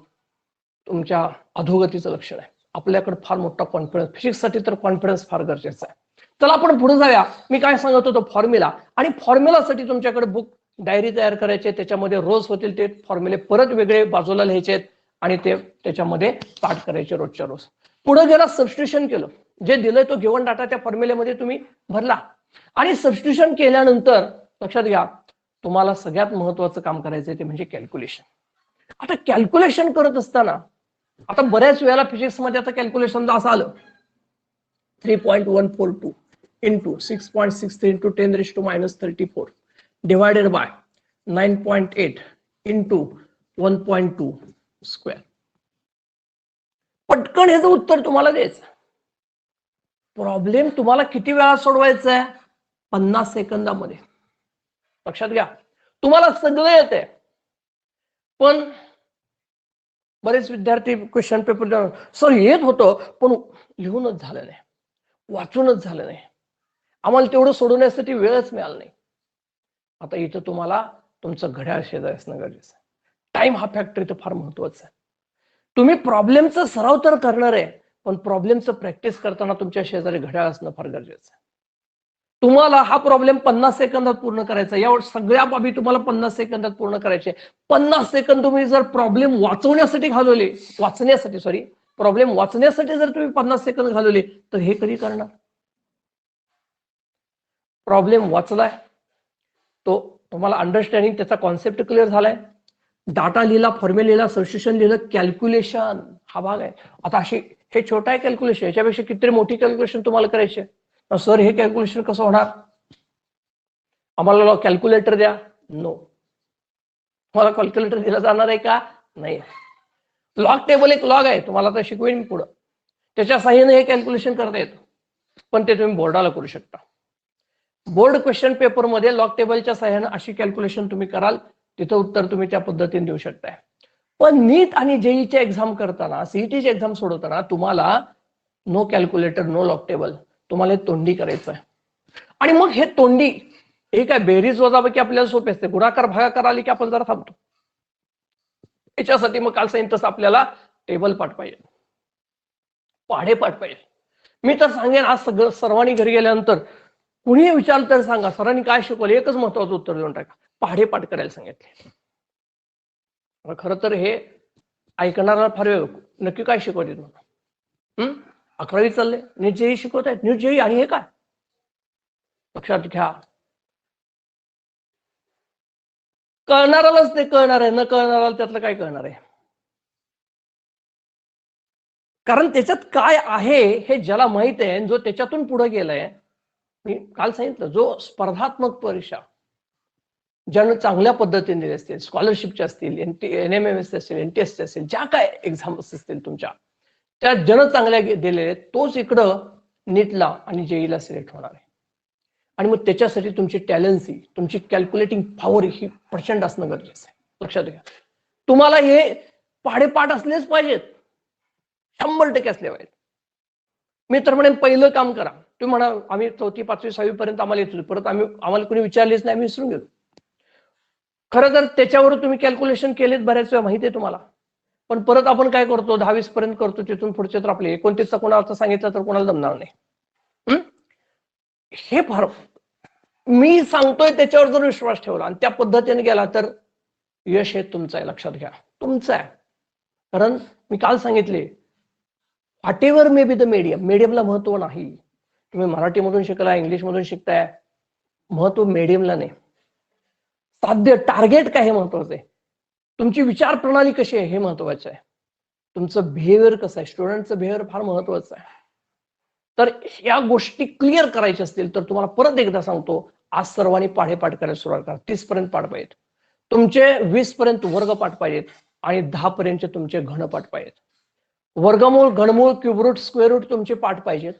तुमच्या अधोगतीचं लक्षण आहे. आपल्याकडे फार मोठा कॉन्फिडन्स, फिजिक्ससाठी तर कॉन्फिडन्स फार गरजेचा आहे. चला आपण पुढे जाऊया. मी काय सांगत होतो, फॉर्म्युला. आणि फॉर्म्युलासाठी तुमच्याकडे बुक डायरी तयार करायची, त्याच्यामध्ये रोज होतील ते फॉर्म्युले परत वेगळे बाजूला लिहायचे आणि ते त्याच्यामध्ये पाठ करायचे रोजच्या रोज. पुढे गेला, सबस्टिट्यूशन केलं, जे दिलंय तो गिव्हन डाटा त्या फॉर्म्युलेमध्ये तुम्ही भरला. आणि सबस्टिट्यूशन केल्यानंतर लक्षात घ्या, तुम्हाला सगळ्यात महत्वाचं काम करायचंय ते म्हणजे कॅल्क्युलेशन. आता कॅल्क्युलेशन करत असताना आता बऱ्याच वेळेला फिजिक्समध्ये आता कॅल्क्युलेशन असं आलं, 3.142 into 6.63 into 10⁻³ divided by 9.8 into 1.2 square. पटकन ह्याचं उत्तर तुम्हाला द्यायचं. प्रॉब्लेम तुम्हाला किती वेळा सोडवायचा आहे? 50 सेकंदामध्ये. लक्षात घ्या, तुम्हाला सगळं येते, पण बरेच विद्यार्थी क्वेश्चन पेपर सर येत होतं पण लिहूनच झालं नाही, वाचूनच झालं नाही, आम्हाला तेवढं सोडवण्यासाठी वेळच मिळाला नाही. आता इथं तुम्हाला तुमचं घड्याळ शेजारी असणं गरजेचं आहे. टाइम हा फॅक्टर इथं फार महत्वाचा आहे. तुम्ही प्रॉब्लेमचा सराव तर करणार आहे, पण प्रॉब्लेमचं प्रॅक्टिस करताना तुमच्या शेजारी घड्याळ असणं फार गरजेचं आहे. तुम्हाला हा प्रॉब्लेम 50 सेकंदात पूर्ण करायचा, या सगळ्या बाबी तुम्हाला 50 सेकंदात पूर्ण करायचे. 50 सेकंद तुम्ही जर प्रॉब्लेम वाचवण्यासाठी घालवले, प्रॉब्लेम वाचण्यासाठी जर तुम्ही 50 सेकंद घालवले तर हे कधी करणार? प्रॉब्लेम वाचलाय, तो तुम्हाला अंडरस्टँडिंग, त्याचा कॉन्सेप्ट क्लिअर झालाय, डाटा लिहिला, फॉर्म्युला लिहिला, सबस्टिट्यूशन लिहिलं, कॅल्क्युलेशन हा भाग आहे. आता अशी हे छोटा आहे कॅल्क्युलेशन, याच्यापेक्षा किती मोठी कॅल्क्युलेशन तुम्हाला करायची आहे. सर हे कॅल्क्युलेशन कसं होणार, आम्हाला कॅल्क्युलेटर द्या. नो, तुम्हाला कॅल्क्युलेटर दिला जाणार आहे का? नाही. लॉग टेबल एक लॉग आहे, तुम्हाला आता शिकवेन मी पुढं, त्याच्या साहाय्याने हे कॅल्क्युलेशन करता येतं, पण ते तुम्ही बोर्डाला करू शकता. बोर्ड क्वेश्चन पेपर मध्ये लॉग टेबलच्या साहाय्याने अशी कॅल्क्युलेशन तुम्ही कराल, तिथं उत्तर तुम्ही त्या पद्धतीने देऊ शकताय. पण नीट आणि जेईची एक्झाम करताना, सीईटीची एक्झाम सोडवताना तुम्हाला no calculator, no log table, तुम्हाला तोंडी करायचं आहे. आणि मग हे तोंडी, हे काय बेरीज वजाबाकी आपल्याला सोपे असते, गुणाकार भागाकार आली की आपण जरा थांबतो. याच्यासाठी मग काल सांगितलं तसं आपल्याला टेबल पाठ पाहिजे, पाढे पाठ पाहिजे. मी तर सांगेन आज सगळं सर्वांनी घरी गेल्यानंतर कुणीही विचारलं तर सांगा, सरांनी काय शिकवलं, एकच महत्वाचं उत्तर देऊन टाका, पाढे पाठ करायला सांगितले. खरं तर हे ऐकणारा फार नक्की काय शिकवते तुम्हाला? 11वी चालले, नीट जेई शिकवत आहेत, नीट जेई आणि हे काय? लक्षात घ्या, कळणारालाच ते कळणार आहे, न कळणाराला त्यातलं काय कळणार आहे? कारण त्याच्यात काय आहे हे ज्याला माहित आहे, जो त्याच्यातून पुढे गेलाय. मी काल सांगितलं, जो स्पर्धात्मक परीक्षा ज्यानं चांगल्या पद्धतीने दिले असतील, स्कॉलरशिपच्या असतील, NMMS असतील, NTS असतील, ज्या काय एक्झाम्स असतील तुमच्या, त्या ज्यानं चांगल्या दिलेल्या तोच इकडं नीटला आणि जेईला सिलेक्ट होणार आहे. आणि मग त्याच्यासाठी तुमची टॅलेन्सी, तुमची कॅल्क्युलेटिंग पॉवर ही प्रचंड असणं गरजेचं आहे. लक्षात घ्या, तुम्हाला हे पाढेपाठ असलेच पाहिजेत, 100% असले पाहिजेत. मी तर म्हणेन पहिलं काम करा. तुम्ही म्हणा आम्ही 4वी 5वी 6वी पर्यंत आम्हाला येत होतो, परत आम्हाला कोणी विचारलेच नाही, आम्ही विसरून गेलो. खरं तर त्याच्यावर तुम्ही कॅल्क्युलेशन केलेत बऱ्याच वेळा, माहिती आहे तुम्हाला. पण परत आपण काय करतो, 10-20 पर्यंत करतो, तिथून पुढचे तर आपले 29चा कोणाला सांगितलं तर कोणाला जमणार नाही. हे फार मी सांगतोय त्याच्यावर जर विश्वास ठेवला आणि त्या पद्धतीने गेला तर यश हे तुमचं आहे, लक्षात घ्या, तुमचं आहे. कारण मी काल सांगितले, whatever may be the मीडियमला महत्व नाही. तुम्ही मराठीमधून शिकलाय, इंग्लिशमधून शिकताय, महत्व मीडियमला नाही. साध्य टार्गेट काय हे महत्वाचं आहे. तुमची विचार प्रणाली कशी आहे हे महत्वाचं आहे. तुमचं बिहेवियर कसं आहे, स्टुडंटचं बिहेवियर फार महत्वाचं आहे. तर या गोष्टी क्लिअर करायच्या असतील तर तुम्हाला परत एकदा सांगतो, आज सर्वांनी पाढेपाठ करायला सुरुवात करा. 30 पर्यंत पाठ पाहिजेत तुमचे, 20 पर्यंत वर्ग पाठ पाहिजेत आणि 10 पर्यंत तुमचे घनपाठ पाहिजेत. वर्गमूळ, घनमूळ, क्यूब रूट, स्क्वेअर रूट तुमचे पाठ पाहिजेत.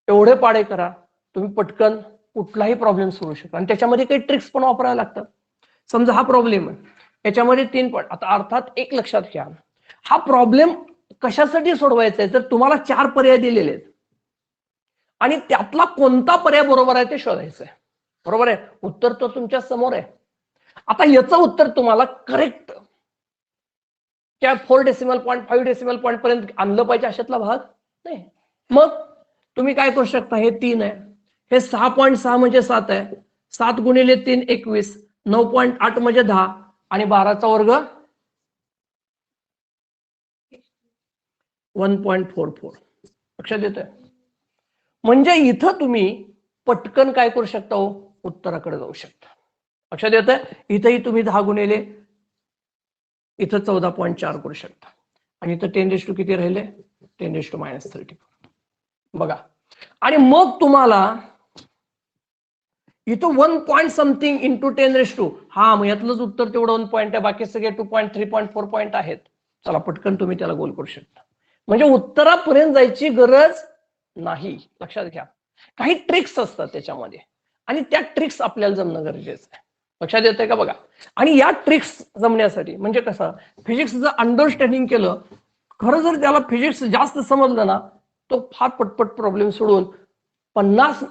एवढे पाढे करा, तुम्ही पटकन कुठलाही प्रॉब्लेम सोडू शकता. आणि त्याच्यामध्ये काही ट्रिक्स पण वापरायला लागतात. समजा हा प्रॉब्लेम आहे, याच्यामध्ये 3 पॉईंट. आता अर्थात एक लक्षात घ्या, हा प्रॉब्लेम कशासाठी सोडवायचा आहे तर तुम्हाला 4 पर्याय दिलेले आहेत आणि त्यातला कोणता पर्याय बरोबर आहे ते शोधायचं आहे. बरोबर आहे, उत्तर तर तुमच्या समोर आहे. आता याचं उत्तर तुम्हाला करेक्ट त्या 4 डेसिमल पॉईंट, 5 डेसिमल पॉईंट पर्यंत आणलं पाहिजे अशातला भाग नाही. मग तुम्ही काय करू शकता, हे 3 आहे, हे 6.6 म्हणजे 7 आहे, 7 गुणिले 3 21, 9.8 म्हणजे 10 आणि 12चा वर्ग 1.44. लक्षात येतंय? म्हणजे इथं तुम्ही पटकन काय करू शकता, उत्तराकडे जाऊ शकता. लक्षात येतंय? इथंही तुम्ही 10 गुणिले इथं 14.4 करू शकता आणि इथं 10 किती राहिले, 10⁻34. बघा, आणि मग तुम्हाला इथं 1 पॉईंट समथिंग इंटू 10 हा, मग यातलंच उत्तर तेवढं 1 पॉईंट आहे, बाकी सगळे 2.3.4 पॉईंट आहेत. चला पटकन तुम्ही त्याला गोल करू शकता. म्हणजे उत्तरापर्यंत जायची गरज नाही. लक्षात घ्या, काही ट्रिक्स असतात त्याच्यामध्ये आणि त्या ट्रिक्स आपल्याला जमणं गरजेचं आहे. लक्षात येतंय का? बघा, आणि या ट्रिक्स जमण्यासाठी म्हणजे कसं, फिजिक्सचं अंडरस्टँडिंग केलं, खरं जर त्याला फिजिक्स जास्त समजलं ना, तो फार पटपट प्रॉब्लेम सोडून 50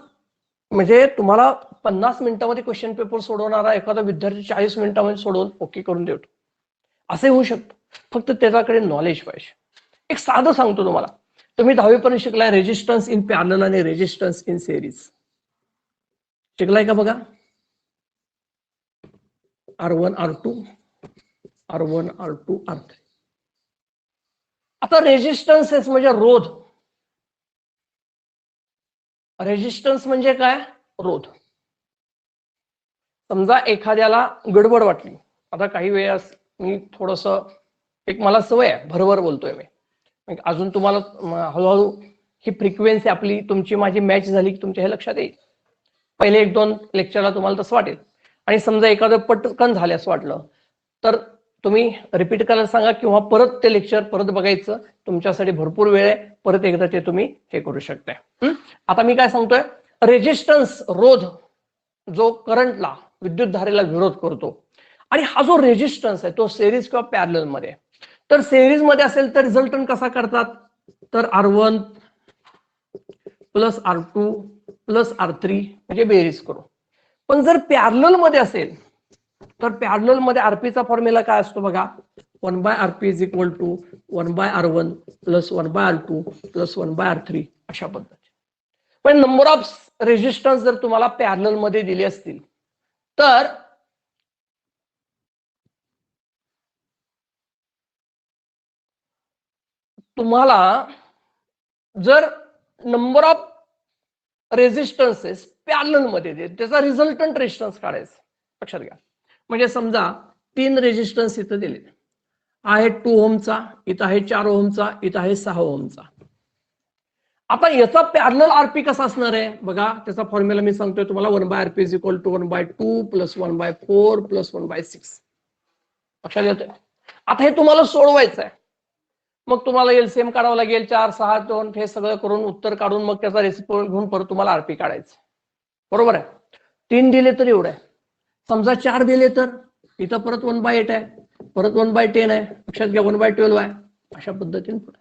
म्हणजे तुम्हाला 50 मिनिटांमध्ये क्वेश्चन पेपर सोडवणारा एखादा विद्यार्थी 40 मिनिटांमध्ये सोडवून ओके करून देतो. असे होऊ शकतं, फक्त त्याच्याकडे नॉलेज पाहिजे. एक साधं सांगतो तुम्हाला, तुम्ही 10वी पर्यंत शिकलाय रेजिस्टन्स इन पॅरलल आणि रेजिस्टन्स इन सिरीज, शिकलाय का? बघा, R1 R2 R1 R2 R3. आता रेजिस्टन्स म्हणजे रोध. रेजिस्टन्स म्हणजे काय, रोध. समजा एखाद्याला गडबड वाटली, आता काही वेळेस मी थोडस, एक मला सवय आहे, भरभर बोलतोय मी, अजून तुम्हाला हळूहळू ही फ्रिक्वेन्सी आपली तुमची माझी मॅच झाली की तुमच्या हे लक्षात येईल. पहिले 1-2 लेक्चरला तुम्हाला तसं वाटेल, आणि समजा एखादं पटकन झालं असं वाटलं तर तुम्ही रिपीट करायला सांगा किंवा परत ते लेक्चर परत बघायचं, तुमच्यासाठी भरपूर वेळ आहे, परत एकदा ते तुम्ही हे करू शकताय. आता मी काय सांगतोय, रेजिस्टन्स रोध जो करंटला, विद्युत धारेला विरोध करतो, आणि हा जो रेजिस्टन्स आहे तो सिरीज किंवा पॅरलल मध्ये, तर सिरीज मध्ये असेल तर रिझल्टंट कसा करतात, तर R1 plus R2 plus R3 म्हणजे बेरीज करू. पण जर पॅरलल मध्ये असेल तर पॅरलल मध्ये आरपीचा फॉर्म्युला काय असतो बघा, 1/RP is equal to 1/R1 plus 1/R2 plus 1/R3 अशा पद्धतीने. पण नंबर ऑफ रेजिस्टन्स जर तुम्हाला पॅरलल मध्ये दिले असतील तर तुम्हाला जर नंबर ऑफ रेजिस्टन्सेस पॅरलल मध्ये दे, त्याचा रिझल्टंट रेजिस्टन्स काढायचा. लक्षात घ्या, म्हणजे समजा 3 रेजिस्टन्स इथं दिले आहे, 2 ओमचा, इथं आहे 4 ओमचा, इथं आहे 6 ओमचा. आता याचा पॅरलल आरपी कसा असणार आहे बघा, त्याचा फॉर्म्युला मी सांगतोय तुम्हाला, 1/RP is equal to 1/2 plus 1/4 plus 1/6. लक्षात येतंय? आता हे तुम्हाला सोडवायचं आहे, मग तुम्हाला एलसीएम काढावं लागेल, 4 6 2 हे सगळं करून उत्तर काढून मग त्याचा रेसिप्रोकल घेऊन परत तुम्हाला आरपी काढायचं. बरोबर आहे? 3 दिले तर एवढं आहे. समजा 4 दिले तर इथं परत 1/8 आहे, परत 1/10 आहे, लक्षात घ्या 1/12 आहे, अशा पद्धतीने पुढे.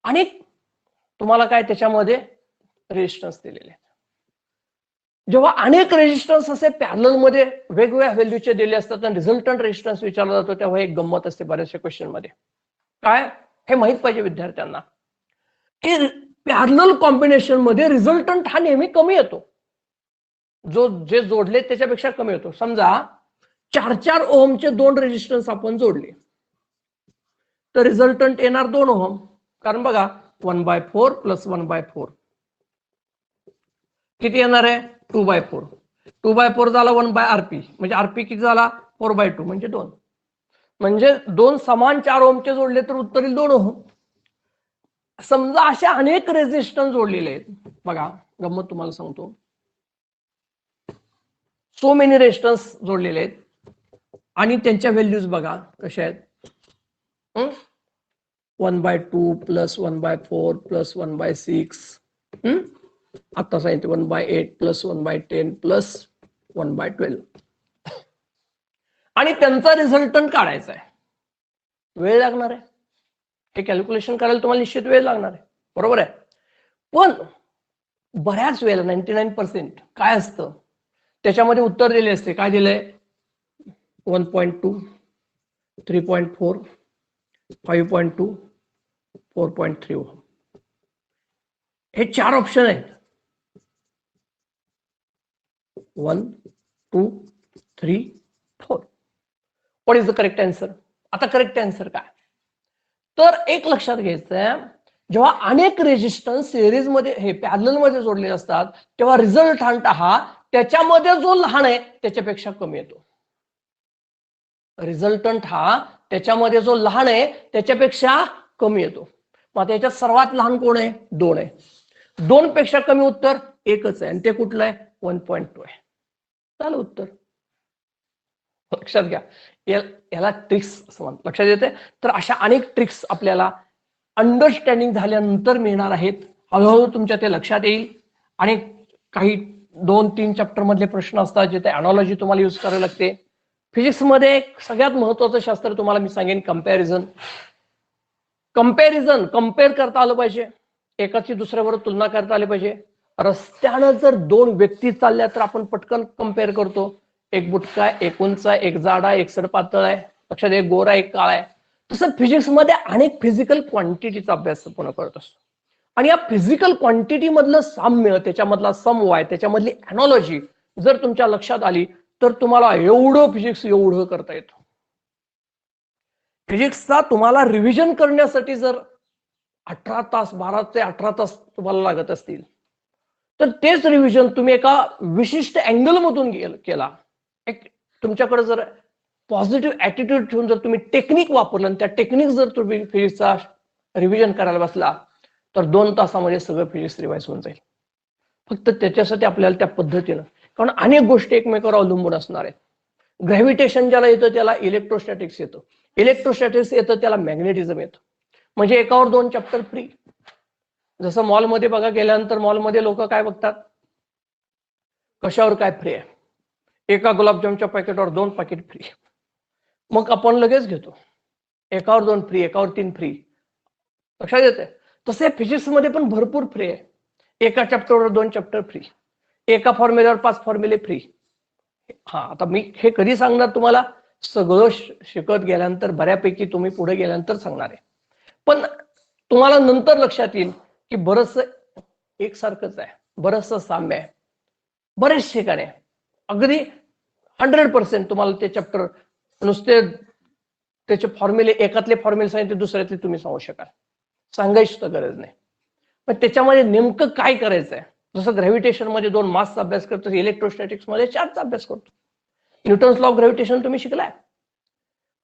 आणि तुम्हाला काय त्याच्यामध्ये रेजिस्टन्स दिलेले आहेत. जेव्हा अनेक रेजिस्टन्स असे पॅरलल मध्ये वेगवेगळ्या व्हॅल्यूचे दिले असतात आणि रिझल्टंट रेजिस्टन्स विचारला जातो, तेव्हा एक गंमत असते बऱ्याचशा क्वेश्चन मध्ये. काय हे माहित पाहिजे विद्यार्थ्यांना की पॅरलल कॉम्बिनेशन मध्ये रिझल्टंट हा नेहमी कमी येतो. जे जोडले त्याच्यापेक्षा कमी होतो. समजा 4 ओहमचे 2 रेजिस्टन्स आपण जोडले तर रिझल्टंट येणार 2 ओहम. कारण बघा 1/4 + 1/4 किती येणार आहे 2/4. 2/4 झाला 1/RP म्हणजे RP किती झाला 4/2 म्हणजे 2. म्हणजे 2 समान 4 ओहमचे जोडले तर उत्तर येईल 2 ओहम. समजा अशा अनेक रेजिस्टन्स जोडलेले आहेत. बघा गंमत तुम्हाला सांगतो. सो मेनी रेजिस्टन्स जोडलेले आहेत आणि त्यांच्या व्हॅल्यूज बघा कशा आहेत. 1/2 + 1/4 + 1/6 आता सांगितलं 1/8 + 1/10 + 1/12 आणि त्यांचा रिझल्टंट काढायचा आहे. वेळ लागणार आहे. हे कॅल्क्युलेशन करायला तुम्हाला निश्चित वेळ लागणार आहे. बरोबर आहे. पण बऱ्याच वेळेला 99% काय असतं त्याच्यामध्ये उत्तर दिले असते. काय दिलंय 1.2 3.4 5.2 4.3 ओहम. हे 4 ऑप्शन आहेत. 1 2 3 4. What is the correct answer. आता करेक्ट आन्सर काय तर एक लक्षात घ्यायचंय जेव्हा अनेक रेजिस्टन्स सिरीज मध्ये हे पॅरलल मध्ये जोडले असतात तेव्हा रिझल्टंट हा त्याच्यामध्ये जो लहान आहे त्याच्यापेक्षा कमी येतो. रिझल्टंट हा त्याच्यामध्ये जो लहान आहे त्याच्यापेक्षा कमी येतो. मग त्याच्यात सर्वात लहान कोण आहे 2 आहे. 2 पेक्षा कमी उत्तर एकच आहे आणि ते कुठलं आहे 1.2 आहे. चालू उत्तर. लक्षात घ्या याला ट्रिक्स लक्षात येते. तर अशा अनेक ट्रिक्स आपल्याला अंडरस्टँडिंग झाल्यानंतर मिळणार आहेत. हळूहळू तुमच्या ते लक्षात येईल आणि काही 2-3 चॅप्टर मधले प्रश्न असतात जिथे अॅनालॉजी तुम्हाला यूज करावी लागते. फिजिक्स मध्ये सगळ्यात महत्वाचं शास्त्र तुम्हाला मी सांगेन कंपॅरिझन. कंपेअर करता आलं पाहिजे. एकाची दुसऱ्यावर तुलना करता आली पाहिजे. रस्त्यानं जर 2 व्यक्ती चालल्या तर आपण पटकन कंपेअर करतो. एक बुटका आहे, एक उंच आहे, एक जाड आहे, एक सरपातळ आहे, लक्षात एक गोरा एक काळा आहे. तसं फिजिक्स मध्ये अनेक फिजिकल क्वांटिटीचा अभ्यास आपण करत असतो आणि या फिजिकल क्वांटिटी मधलं साम्य त्याच्यामधला समवाय त्याच्यामधली अॅनालॉजी जर तुमच्या लक्षात आली तर तुम्हाला एवढं फिजिक्स एवढं करता येतं. फिजिक्सचा तुम्हाला रिव्हिजन करण्यासाठी जर 18 तास 12 ते 18 तास तुम्हाला लागत असतील तर तेच रिव्हिजन तुम्ही एका विशिष्ट अँगल मधून केला. एक तुमच्याकडे जर पॉझिटिव्ह ऍटिट्यूड ठेवून जर तुम्ही टेक्निक वापरलं आणि त्या टेक्निक जर तुम्ही फिजिक्सचा रिव्हिजन करायला बसला तर 2 तासामध्ये सगळं फिजिक्स रिवाइज होऊन जाईल. फक्त त्याच्यासाठी आपल्याला त्या पद्धतीनं कारण अनेक गोष्टी एकमेकावर अवलंबून असणार आहेत. ग्रॅव्हिटेशन ज्याला येतं त्याला इलेक्ट्रोस्टॅटिक्स येतं. इलेक्ट्रोस्टॅटिक्स येतं त्याला मॅग्नेटिझम येतं. म्हणजे एकावर 2 चॅप्टर फ्री. जसं मॉलमध्ये बघा गेल्यानंतर मॉलमध्ये लोक काय बघतात कशावर काय फ्री आहे. एका गुलाबजामच्या पॅकेटवर 2 पॅकेट फ्री. मग आपण लगेच घेतो. एकावर 2 फ्री एकावर 3 फ्री. लक्षात येते. तसे फिजिक्स मध्ये पण भरपूर फ्री आहे. एका चॅप्टरवर 2 चॅप्टर फ्री. एका फॉर्म्युल्यावर 5 फॉर्म्युले फ्री. हा आता मी हे कधी सांगणार तुम्हाला सगळं शिकत गेल्यानंतर बऱ्यापैकी तुम्ही पुढे गेल्यानंतर सांगणार आहे. पण तुम्हाला नंतर लक्षात येईल की बरंच एकसारखंच आहे. बरंचसं साम्य आहे. बरेच ठिकाणी अगदी 100% तुम्हाला ते चॅप्टर नुसते त्याचे फॉर्म्युले एकातले फॉर्म्युले सांगितले दुसऱ्यातले तुम्ही सांगू शकाल. सांगायची तर गरज नाही. पण त्याच्यामध्ये नेमकं काय करायचं आहे. जसं ग्रॅव्हिटेशन मध्ये 2 मासचा अभ्यास करतो इलेक्ट्रोस्टॅटिक्स मध्ये 4चा अभ्यास करतो. न्यूटन्स लॉ ऑफ ग्रॅव्हिटेशन तुम्ही शिकलाय.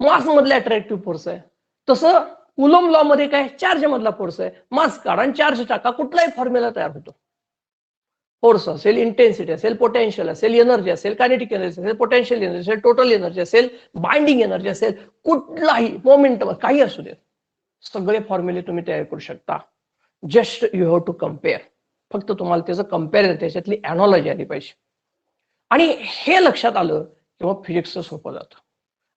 मास मधला अट्रॅक्टिव्ह फोर्स आहे. तसं कुलम लॉ मध्ये काय चार्ज मधला फोर्स आहे. मास काढा आणि चार्ज टाका कुठलाही फॉर्म्युला तयार होतो. फोर्स असेल इंटेन्सिटी असेल पोटेन्शियल असेल एनर्जी असेल कायनेटिक एनर्जी असेल पोटेन्शियल एनर्जी असेल टोटल एनर्जी असेल बाइंडिंग एनर्जी असेल कुठलाही मोमेंटम काही असू दे सगळे फॉर्म्युले तुम्ही तयार करू शकता. Just you have to compare. फक्त तुम्हाला त्याचं कम्पेअर त्याच्यातली अॅनालॉजी आली पाहिजे. आणि हे लक्षात आलं तेव्हा फिजिक्सचं सोपं जातं.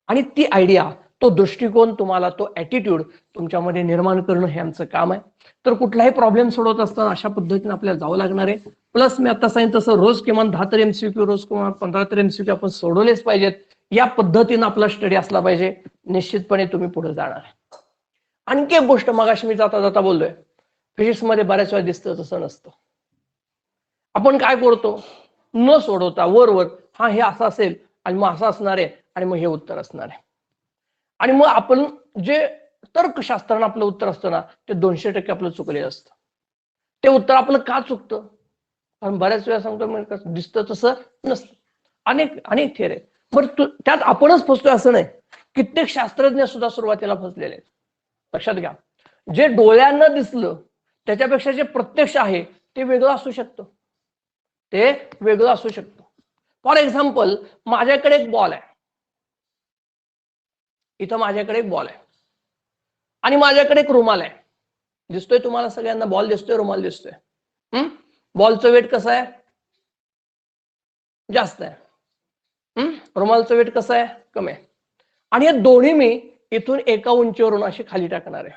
आणि ती आयडिया तो दृष्टिकोन तुम्हाला तो ऍटिट्यूड तुमच्यामध्ये निर्माण करणं हे आमचं काम आहे. तर कुठलाही प्रॉब्लेम सोडवत असताना अशा पद्धतीने आपल्याला जावं लागणार आहे. प्लस मी आता सांगितलं तसं रोज किमान 10 तरी MCQ रोज किमान 15 तरी MCQ आपण सोडवलेच पाहिजेत. या पद्धतीनं आपला स्टडी असला पाहिजे. निश्चितपणे तुम्ही पुढे जाणार आहे. आणखी एक गोष्ट मगाशी मी जाता जाता बोललोय फिजिक्स मध्ये बऱ्याच वेळा दिसतं तसं नसतं. आपण काय करतो न सोडवता वर हा हे असं असेल आणि मग असं असणार आहे आणि मग हे उत्तर असणार आहे. आणि मग आपण जे तर्कशास्त्रानं आपलं उत्तर असतं ना ते 200% आपलं चुकलेलं असतं. ते उत्तर आपलं का चुकतं? कारण बऱ्याच वेळा सांगतो मग दिसतं तसं नसतं. अनेक थेअरी आहेत. बरं त्यात आपणच फसतोय असं नाही. कित्येक शास्त्रज्ञ सुद्धा सुरुवातीला फसलेले आहेत. लक्षात घ्या, जे डोळ्यांना दिसलं त्याच्यापेक्षा जे प्रत्यक्ष आहे ते वेगळं असू शकतं. ते वेगळं असू शकतं. फॉर एक्झाम्पल, माझ्याकडे एक बॉल आहे. इथं माझ्याकडे एक बॉल आहे आणि माझ्याकडे एक रुमाल आहे. दिसतोय तुम्हाला सगळ्यांना? बॉल दिसतोय, रुमाल दिसतोय. बॉलचं वेट कसं आहे? जास्त आहे. रुमालचं वेट कसं आहे? कमी आहे. आणि हे दोन्ही मी इथून एका उंचीवरून अशी खाली टाकणार आहे.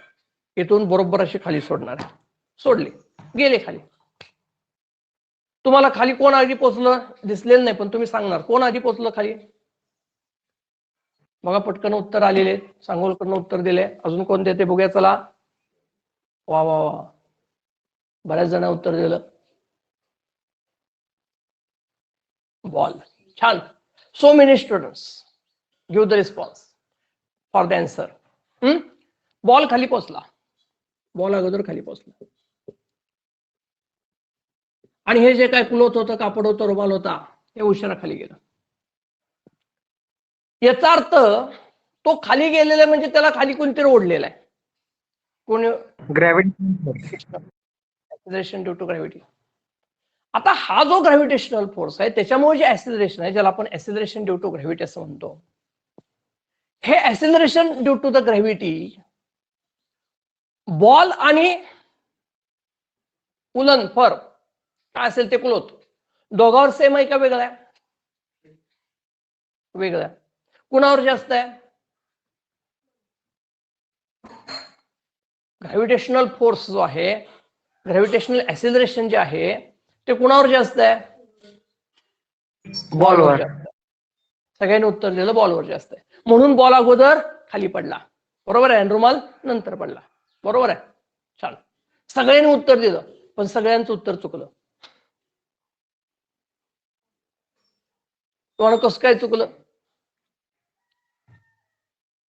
इथून बरोबर अशी खाली सोडणार आहे. सोडली, गेले खाली. तुम्हाला खाली कोण आधी पोचलं दिसलेलं नाही, पण तुम्ही सांगणार कोण आधी पोचलं खाली? बघा, पटकन उत्तर आलेले. सांगोलकडनं उत्तर दिले. अजून कोण देते बघूया. चला, वा वा वा, बऱ्याच जण उत्तर दिलं. बॉल. छान. So many students give the response for the answer. Ball खाली पोचला. बॉल अगोदर खाली पोचला आणि हे जे काय क्लोथ होतं, कापड होतं, रुमाल होता, हे उशिरा खाली गेलं. याचा अर्थ तो खाली गेलेला म्हणजे त्याला खाली कोणतरी ओढलेला आहे. कोणी? Gravitation due to gravity. आता हा जो ग्रॅव्हिटेशनल फोर्स आहे त्याच्यामुळे जे ऍक्सिलरेशन आहे, ज्याला आपण ऍक्सिलरेशन ड्यू टू ग्रॅव्हिटी असं म्हणतो, हे acceleration due to the gravity ball आणि उलन फर काय असेल ते क्लोथ दोघांवर सेम आहे का वेगळं आहे? वेगळं आहे. कुणावर जास्त आहे? ग्रॅव्हिटेशनल फोर्स जो आहे, ग्रॅव्हिटेशनल ऍक्सिलरेशन जे आहे ते कुणावर जास्त आहे? बॉलवर जास्त आहे. सगळ्यांनी उत्तर दिलं बॉलवर जास्त आहे. म्हणून बॉल अगोदर खाली पडला. बरोबर आहे. रुमाल नंतर पडला. बरोबर आहे. छान. सगळ्यांनी उत्तर दिलं, पण सगळ्यांचं उत्तर चुकलं. तुम्हाला कसं काय चुकलं?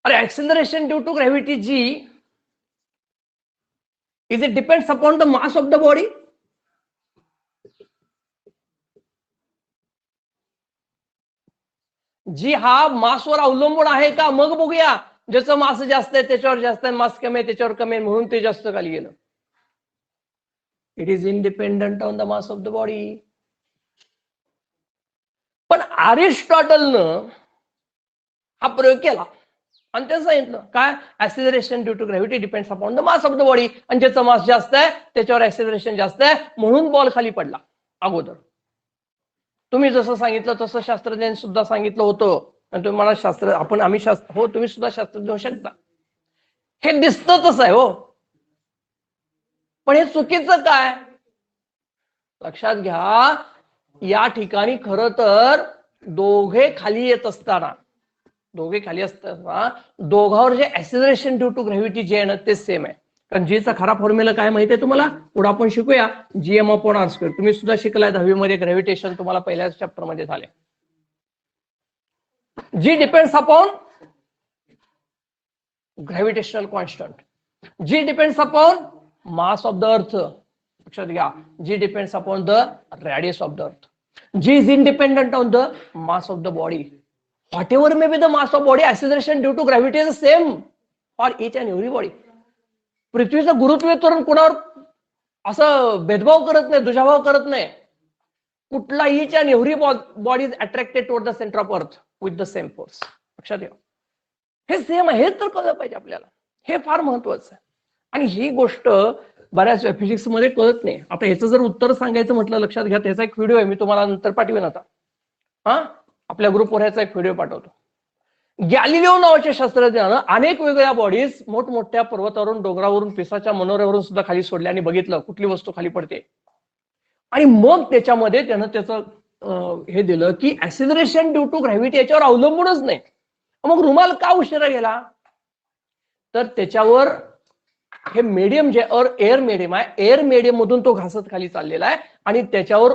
अरे, acceleration due to gravity g is it depends upon the mass of the body. G हा मासवर अवलंबून आहे का? मग बघूया. ज्याचं मास जास्त आहे त्याच्यावर जास्त आहे, मास कमी आहे त्याच्यावर कमी आहे, म्हणून ते जास्त खाली गेलं. It is independent on the mass of the body. पण अरिस्टॉटलनं हा प्रयोग केला आणि ते सांगितलं काय? Acceleration due to gravity depends upon the mass of the body. आणि ज्याचं मास जास्त आहे त्याच्यावर ऍक्सिलरेशन जास्त आहे, म्हणून बॉल खाली पडला अगोदर. तुम्ही जसं सांगितलं तसं शास्त्रज्ञांनी सुद्धा सांगितलं होतं. आणि तुम्ही मला शास्त्र आम्ही शास्त्र हो, तुम्ही सुद्धा शास्त्रज्ञ होऊ शकता. हे दिसतं तसं आहे हो, पण हे चुकीचं काय? लक्षात घ्या, या ठिकाणी खरं तर दोघे खाली येत असताना दोघांवर जे ऍक्सिलरेशन ड्यू टू ग्रॅव्हिटी जे आहे ना ते सेम आहे. कारण जीचा खरा फॉर्म्युला काय माहितीये तुम्हाला? पुढे आपण शिकूया. GM upon r square. तुम्ही सुद्धा शिकलाय 10वी मध्ये ग्रॅव्हिटेशन, तुम्हाला पहिल्याच चॅप्टर मध्ये झाले. G depends upon gravitational constant. G depends upon mass of the earth. लक्षात घ्या, g depends upon the radius of the earth. G is independent on the mass of the body. Whatever may be the mass of body, acceleration due to gravity is the same for each and every body. पृथ्वीचं गुरुत्व त्वरण कुणावर असं भेदभाव करत नाही, दुजाभाव करत नाही. कुठला each and every body is attracted toward the center of earth with the same force. लक्षात घ्या, हे सेम आहे. हे तर कळलं पाहिजे आपल्याला. हे फार महत्वाचं आहे. आणि ही गोष्ट बऱ्याच फिजिक्स मध्ये कळत नाही. आता ह्याचं जर उत्तर सांगायचं म्हटलं, लक्षात घ्या, त्याचा एक व्हिडिओ आहे, मी तुम्हाला नंतर पाठवेन. आता आपल्या ग्रुपवर ह्याचा एक व्हिडिओ पाठवतो. गॅलिलिओ नावाच्या शास्त्रज्ञानं अनेक वेगवेगळ्या बॉडीज मोठमोठ्या पर्वतावरून, डोंगरावरून, पिसाच्या मनोऱ्यावरून सुद्धा खाली सोडल्या आणि बघितलं कुठली वस्तू खाली पडते. आणि मग त्याच्यामध्ये त्यानं त्याचं हे दिलं की ऍक्सिलरेशन ड्यू टू ग्रॅव्हिटी याच्यावर अवलंबूनच नाही. मग रुमाल का उशिरा गेला? तर त्याच्यावर हे मीडियम जे एअर मीडियम आहे, एअर मीडियम मधून तो घासत खाली चाललेला आहे आणि त्याच्यावर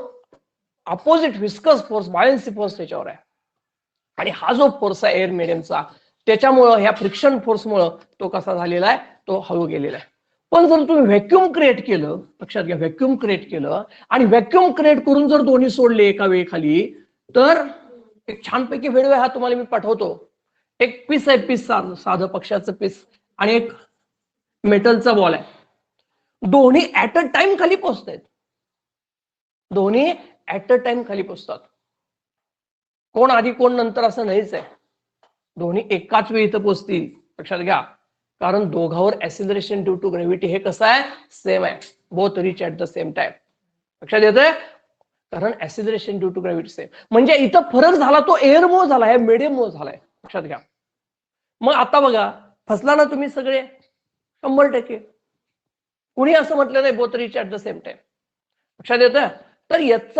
opposite viscous force, buoyancy force त्याच्यावर आहे. आणि हा जो फोर्स आहे एअर मिडियमचा, त्याच्यामुळं ह्या फ्रिक्शन फोर्समुळं तो कसा झालेला आहे, तो हळू गेलेला आहे. पण जर तुम्ही व्हॅक्युम क्रिएट केलं, लक्षात घ्या, व्हॅक्युम क्रिएट केलं आणि व्हॅक्युम क्रिएट करून जर दोन्ही सोडले एका वेळी खाली, तर एक छानपैकी व्हिडिओ हा तुम्हाला मी पाठवतो. एक पीस आहे, पीस साधं पक्षाचं पीस आणि एक मेटलचा बॉल आहे. दोन्ही ऍट अ टाइम खाली पोहोचतायत. दोन्ही ऍट अ टाइम खाली पोहोचतात. कोण आधी कोण नंतर असं नाहीच आहे. दोन्ही एकाच वेळी इथं पोहोचतील. लक्षात घ्या, कारण दोघांवर ऍक्सिलरेशन ड्यू टू ग्रॅव्हिटी हे कसं आहे, सेम आहे. Both reach at the same time. लक्षात येतंय, कारण acceleration due to gravity same. म्हणजे इथं फरक झाला तो एअर मुळे झालाय, मीडियम मुळे झालाय. लक्षात घ्या. मग आता बघा, फसला ना तुम्ही सगळे 100%. कुणी असं म्हटलं नाही both reach at the same time. लक्षात येतं. तर याच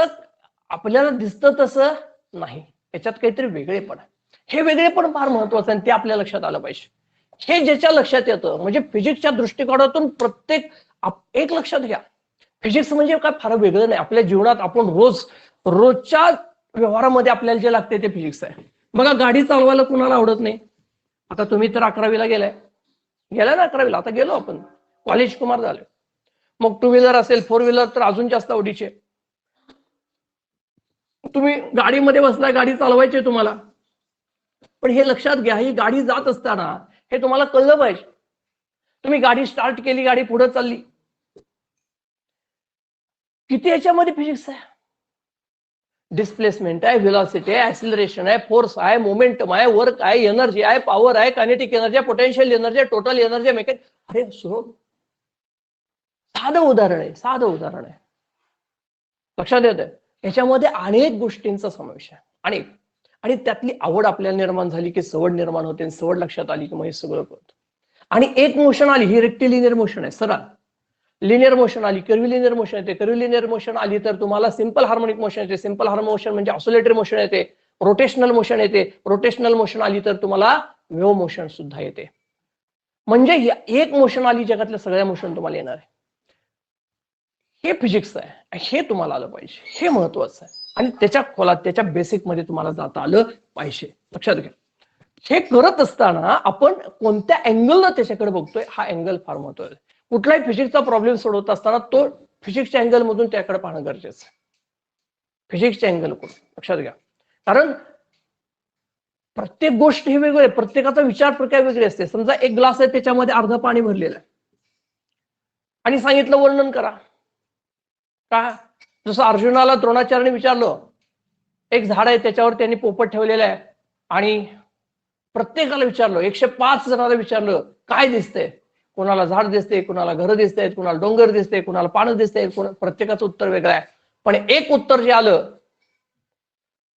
आपल्याला दिसतं तसं नाही, याच्यात काहीतरी वेगळेपण आहे. हे वेगळेपण फार महत्वाचं आहे, ते आपल्या लक्षात आलं पाहिजे. हे ज्याच्या लक्षात येतं, म्हणजे फिजिक्सच्या दृष्टिकोनातून प्रत्येक एक लक्षात घ्या, फिजिक्स म्हणजे काय फार वेगळं नाही. आपल्या जीवनात आपण रोजच्या व्यवहारामध्ये आपल्याला जे लागते ते फिजिक्स आहे. बघा, गाडी चालवायला कुणाला आवडत नाही. आता तुम्ही तर 11वीला गेलाय ना, 11वीला. आता गेलो आपण, कॉलेज कुमार झाले. मग टू व्हीलर असेल, फोर व्हीलर तर अजून जास्त आवडीचे. तुम्ही गाडीमध्ये बसलाय, गाडी चालवायची तुम्हाला, पण हे लक्षात घ्या, ही गाडी जात असताना हे तुम्हाला कळलं पाहिजे. तुम्ही गाडी स्टार्ट केली, गाडी पुढे चालली, किती याच्यामध्ये फिजिक्स आहे. डिस्प्लेसमेंट आहे, व्हेलॉसिटी आहे, ऍक्सिलरेशन आहे, फोर्स आहे, मोमेंटम आहे, वर्क आहे, एनर्जी आहे, पॉवर आहे, कायनेटिक एनर्जी आहे, पोटेन्शियल एनर्जी आहे, टोटल एनर्जी आहे, मेकॅनिक. अरे साधं उदाहरण आहे, साधं उदाहरण आहे. लक्षात येतं, याच्यामध्ये अनेक गोष्टींचा समावेश आहे. आणि त्यातली आवड आपल्याला निर्माण झाली की सवड निर्माण होते, सवड लक्षात आली की मग हे सगळं कळतं. आणि एक मोशन आली, ही रेक्टिलिनियर मोशन आहे, सरळ. लिनियर मोशन आली, कर्व्हिलिनियर मोशन येते. कर्व्हिलिनियर मोशन आली तर तुम्हाला सिंपल हार्मोनिक मोशन येते. सिंपल हार्मोनिक मोशन म्हणजे ऑसिलेटरी मोशन येते. रोटेशनल मोशन येते. रोटेशनल मोशन आली तर तुम्हाला वेव्ह मोशन सुद्धा येते. म्हणजे एक मोशन आली, जगातल्या सगळ्या मोशन तुम्हाला येणार आहे. हे फिजिक्स आहे, हे तुम्हाला आलं पाहिजे, हे महत्वाचं आहे. आणि त्याच्या खोलात, त्याच्या बेसिक मध्ये तुम्हाला जाता आलं पाहिजे. लक्षात घ्या, हे करत असताना आपण कोणत्या अँगलनं त्याच्याकडे बघतोय, हा अँगल फार महत्वाचा आहे. कुठलाही फिजिक्सचा प्रॉब्लेम सोडवत असताना तो फिजिक्सच्या अँगल मधून त्याकडे पाहणं गरजेचं आहे. फिजिक्सच्या अँगल करून लक्षात घ्या, कारण प्रत्येक गोष्ट ही वेगळी आहे. प्रत्येकाचा विचार प्रक्रिया वेगळी असते. समजा एक ग्लास आहे, त्याच्यामध्ये अर्ध पाणी भरलेलं आहे आणि सांगितलं वर्णन करा. का, जसं अर्जुनाला द्रोणाचार्याने विचारलं, एक झाड आहे त्याच्यावर त्यांनी पोपट ठेवलेलं आहे आणि प्रत्येकाला विचारलं, 105 जणांना विचारलं, काय दिसतंय. कोणाला झाड दिसते, कोणाला घर दिसते, कोणाला डोंगर दिसते, कोणाला पाणी दिसते, प्रत्येकाचं उत्तर वेगळं आहे. पण एक उत्तर जे आलं,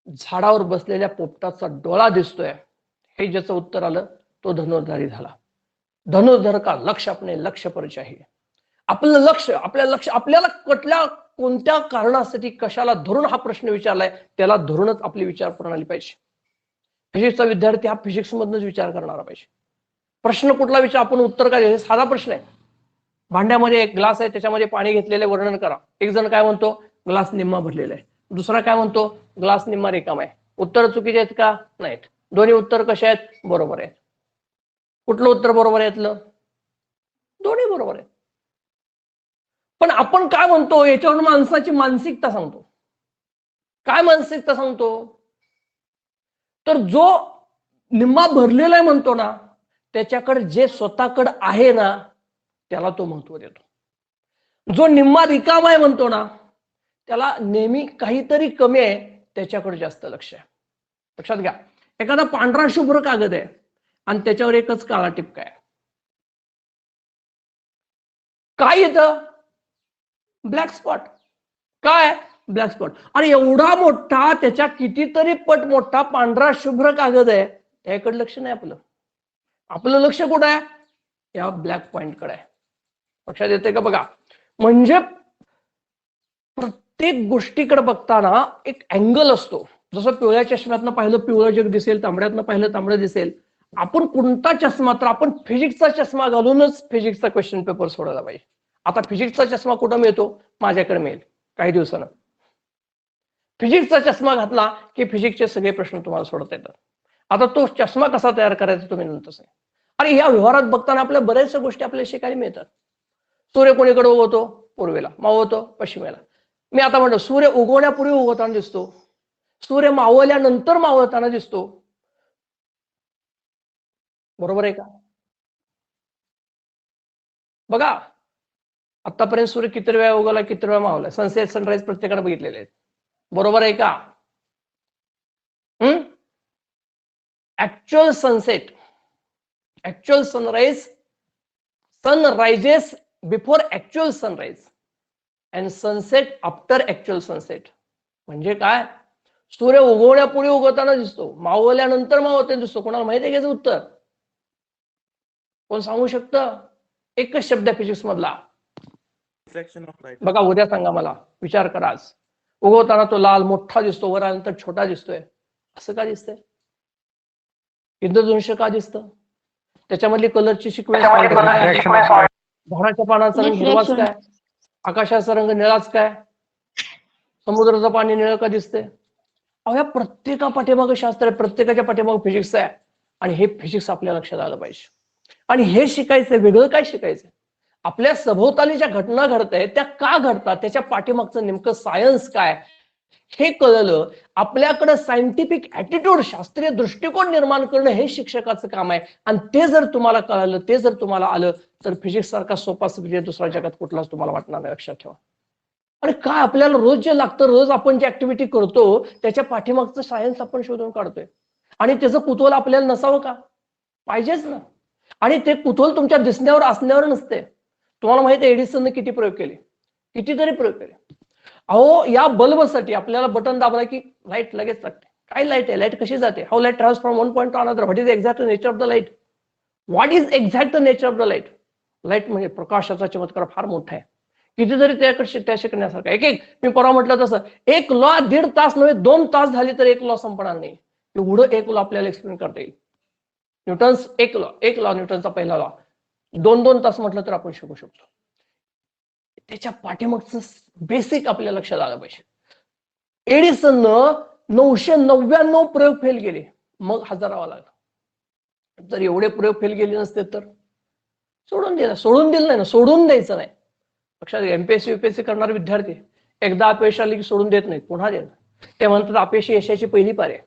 झाडावर बसलेल्या पोपटाचा डोळा दिसतोय, हे ज्याचं उत्तर आलं तो धनुर्धारी झाला. धनुर्धर का लक्ष्य अपने लक्ष्य पर चाहिए. आपलं लक्ष, आपल्याला कोणत्या कारणासाठी, कशाला धरून हा प्रश्न विचारलाय, त्याला धरूनच आपली विचार प्रणाली पाहिजे. फिजिक्सचा विद्यार्थी हा फिजिक्स मधूनच विचार करणारा पाहिजे. प्रश्न कुठला विचार, आपण उत्तर काय, साधा प्रश्न आहे. भांड्यामध्ये एक ग्लास आहे, त्याच्यामध्ये पाणी घेतलेले वर्णन करा. एक जण काय म्हणतो, ग्लास निम्मा भरलेला आहे. दुसरा काय म्हणतो, ग्लास निम्मा रिकामा आहे. उत्तर चुकीचे आहेत का, नाहीत. दोन्ही उत्तर कसे आहेत, बरोबर आहेत. कुठलं उत्तर बरोबर आहे यातलं, दोन्ही बरोबर आहेत. पण आपण काय म्हणतो, याच्यावर माणसाची मानसिकता सांगतो. काय मानसिकता सांगतो, तर जो निम्मा भरलेला आहे म्हणतो ना, त्याच्याकडे जे स्वतःकडे आहे ना, त्याला तो महत्व देतो. जो निम्मा रिकामा आहे म्हणतो ना, त्याला नेहमी काहीतरी कमी आहे, त्याच्याकडे जास्त लक्ष आहे. लक्षात घ्या, एखादा पांढरा शुभ्र कागद आहे आणि त्याच्यावर एकच काळा टिपका आहे. काय येतं, ब्लॅक स्पॉट. काय, ब्लॅक स्पॉट. आणि एवढा मोठा, त्याच्या कितीतरी पट मोठा पांढरा शुभ्र कागद आहे, त्याकडे लक्ष नाही आपलं. आपलं लक्ष कुठं आहे, या ब्लॅक पॉइंट कडे आहे. लक्षात येते का, बघा. म्हणजे प्रत्येक गोष्टीकडे बघताना एक अँगल असतो. जसं पिवळ्या चष्म्यातनं पाहिलं पिवळं जग दिसेल, तांबड्यातनं पाहिलं तांबडं दिसेल. आपण कोणता चष्मा, तर आपण फिजिक्सचा चष्मा घालूनच फिजिक्सचा क्वेश्चन पेपर सोडवला पाहिजे. आता फिजिक्सचा चष्मा कुठं मिळतो, माझ्याकडे मिळेल काही दिवसानं. फिजिक्सचा चष्मा घातला की फिजिक्सचे सगळे प्रश्न तुम्हाला सोडता येतात. आता तो चष्मा कसा तयार करायचा तुम्ही नंतर सांगा. आणि या व्यवहारात बघताना आपल्या बऱ्याचशा गोष्टी आपल्याला शिकायला मिळतात. सूर्य कोणीकडे उगवतो? पूर्वेला. मावळतो पश्चिमेला. मी आता म्हणतो सूर्य उगवण्यापूर्वी उगवताना दिसतो, सूर्य मावळल्यानंतर मावळताना दिसतो. बरोबर आहे का? बघा, आतापर्यंत सूर्य किती वेळा उगवला, किती वेळा मावळला, सनसेट सनराईज प्रत्येकाने बघितलेले आहेत. बरोबर आहे का? Actual sunset, actual sunrise, sun rises before actual sunrise and sunset after actual sunset. म्हणजे काय? सूर्य उगवण्यापूर्वी उगवताना दिसतो, मावळल्यानंतर मावळताना दिसतो. कोणाला माहिती आहे याचं उत्तर? कोण सांगू शकतं? एकच शब्द फिजिक्स मधला. बघा, उद्या सांगा मला, विचार करा. आज उगवताना तो लाल मोठा दिसतो, वर आल्यानंतर छोटा दिसतोय. असं का दिसतंय? इंद्रधनुष्य का दिसतं? त्याच्यामधली कलरची सिक्वेन्स, झाडाच्या पानाचा रंग हिरवाच काय? आकाशाचा रंग निळाच काय? समुद्राचं पाणी निळं का दिसतंय? अहो, या प्रत्येका पाठीमागे शास्त्र आहे, प्रत्येकाच्या पाठीमागे फिजिक्स आहे. आणि हे फिजिक्स आपल्या लक्षात आलं पाहिजे. आणि हे शिकायचंय. वेगळं काय शिकायचंय? आपल्या सभोवताली ज्या घटना घडत आहेत त्या का घडतात, त्याच्या पाठीमागचं नेमकं सायन्स काय हे कळलं. आपल्याकडे सायंटिफिक ऍटिट्यूड, शास्त्रीय दृष्टिकोन निर्माण करणं हे शिक्षकाचं काम आहे. आणि ते जर तुम्हाला कळालं, ते जर तुम्हाला आलं, तर फिजिक्स सारखा सोपा सब्जेक्ट दुसऱ्या जगात कुठलाच तुम्हाला वाटणार नाही. लक्षात ठेवा. आणि काय आपल्याला रोज जे लागतं, रोज आपण जी ऍक्टिव्हिटी करतो त्याच्या पाठीमागचं सायन्स आपण शोधून काढतोय. आणि त्याचं कुतूहल आपल्याला नसावं का? पाहिजेच ना. आणि ते कुतूहल तुमच्या दिसण्यावर असण्यावर नसते. तुम्हाला माहिती आहे एडिसनने किती प्रयोग केले, कितीतरी प्रयोग केले. अहो, या बल्बसाठी आपल्याला बटन दाबला की लाईट लगेच लागते. काय लाईट आहे? लाईट कशी जाते? How light travels from one point to another? What is exact nature of the light? What is exact nature of the light? Light म्हणजे प्रकाशाचा चमत्कार फार मोठा आहे. कितीतरी त्या शिकण्यासारखं. एक मी परवा म्हटलं तसं, एक लॉ 1.5 तास नव्हे 2 तास झाली तर एक लॉ संपणार नाही. एवढं एक लॉ आपल्याला एक्सप्लेन करता येईल. न्यूटन्स एक लॉ न्यूटनचा पहिला लॉ 2-2 तास म्हटलं तर आपण शिकू शकतो. त्याच्या पाठीमागचं बेसिक आपल्या लक्षात आलं पाहिजे. एडिसननं 999 प्रयोग फेल केले, मग 1000वा लागला. जर एवढे प्रयोग फेल केले नसते तर सोडून दिलं नाही ना, सोडून द्यायचं नाही. लक्षात घ्या, एमपीएससी युपीएससी करणारे विद्यार्थी एकदा अपयश आले की सोडून देत नाहीत, पुन्हा देणार. ते म्हणतात अपयशी यशाची पहिली पायरी आहे.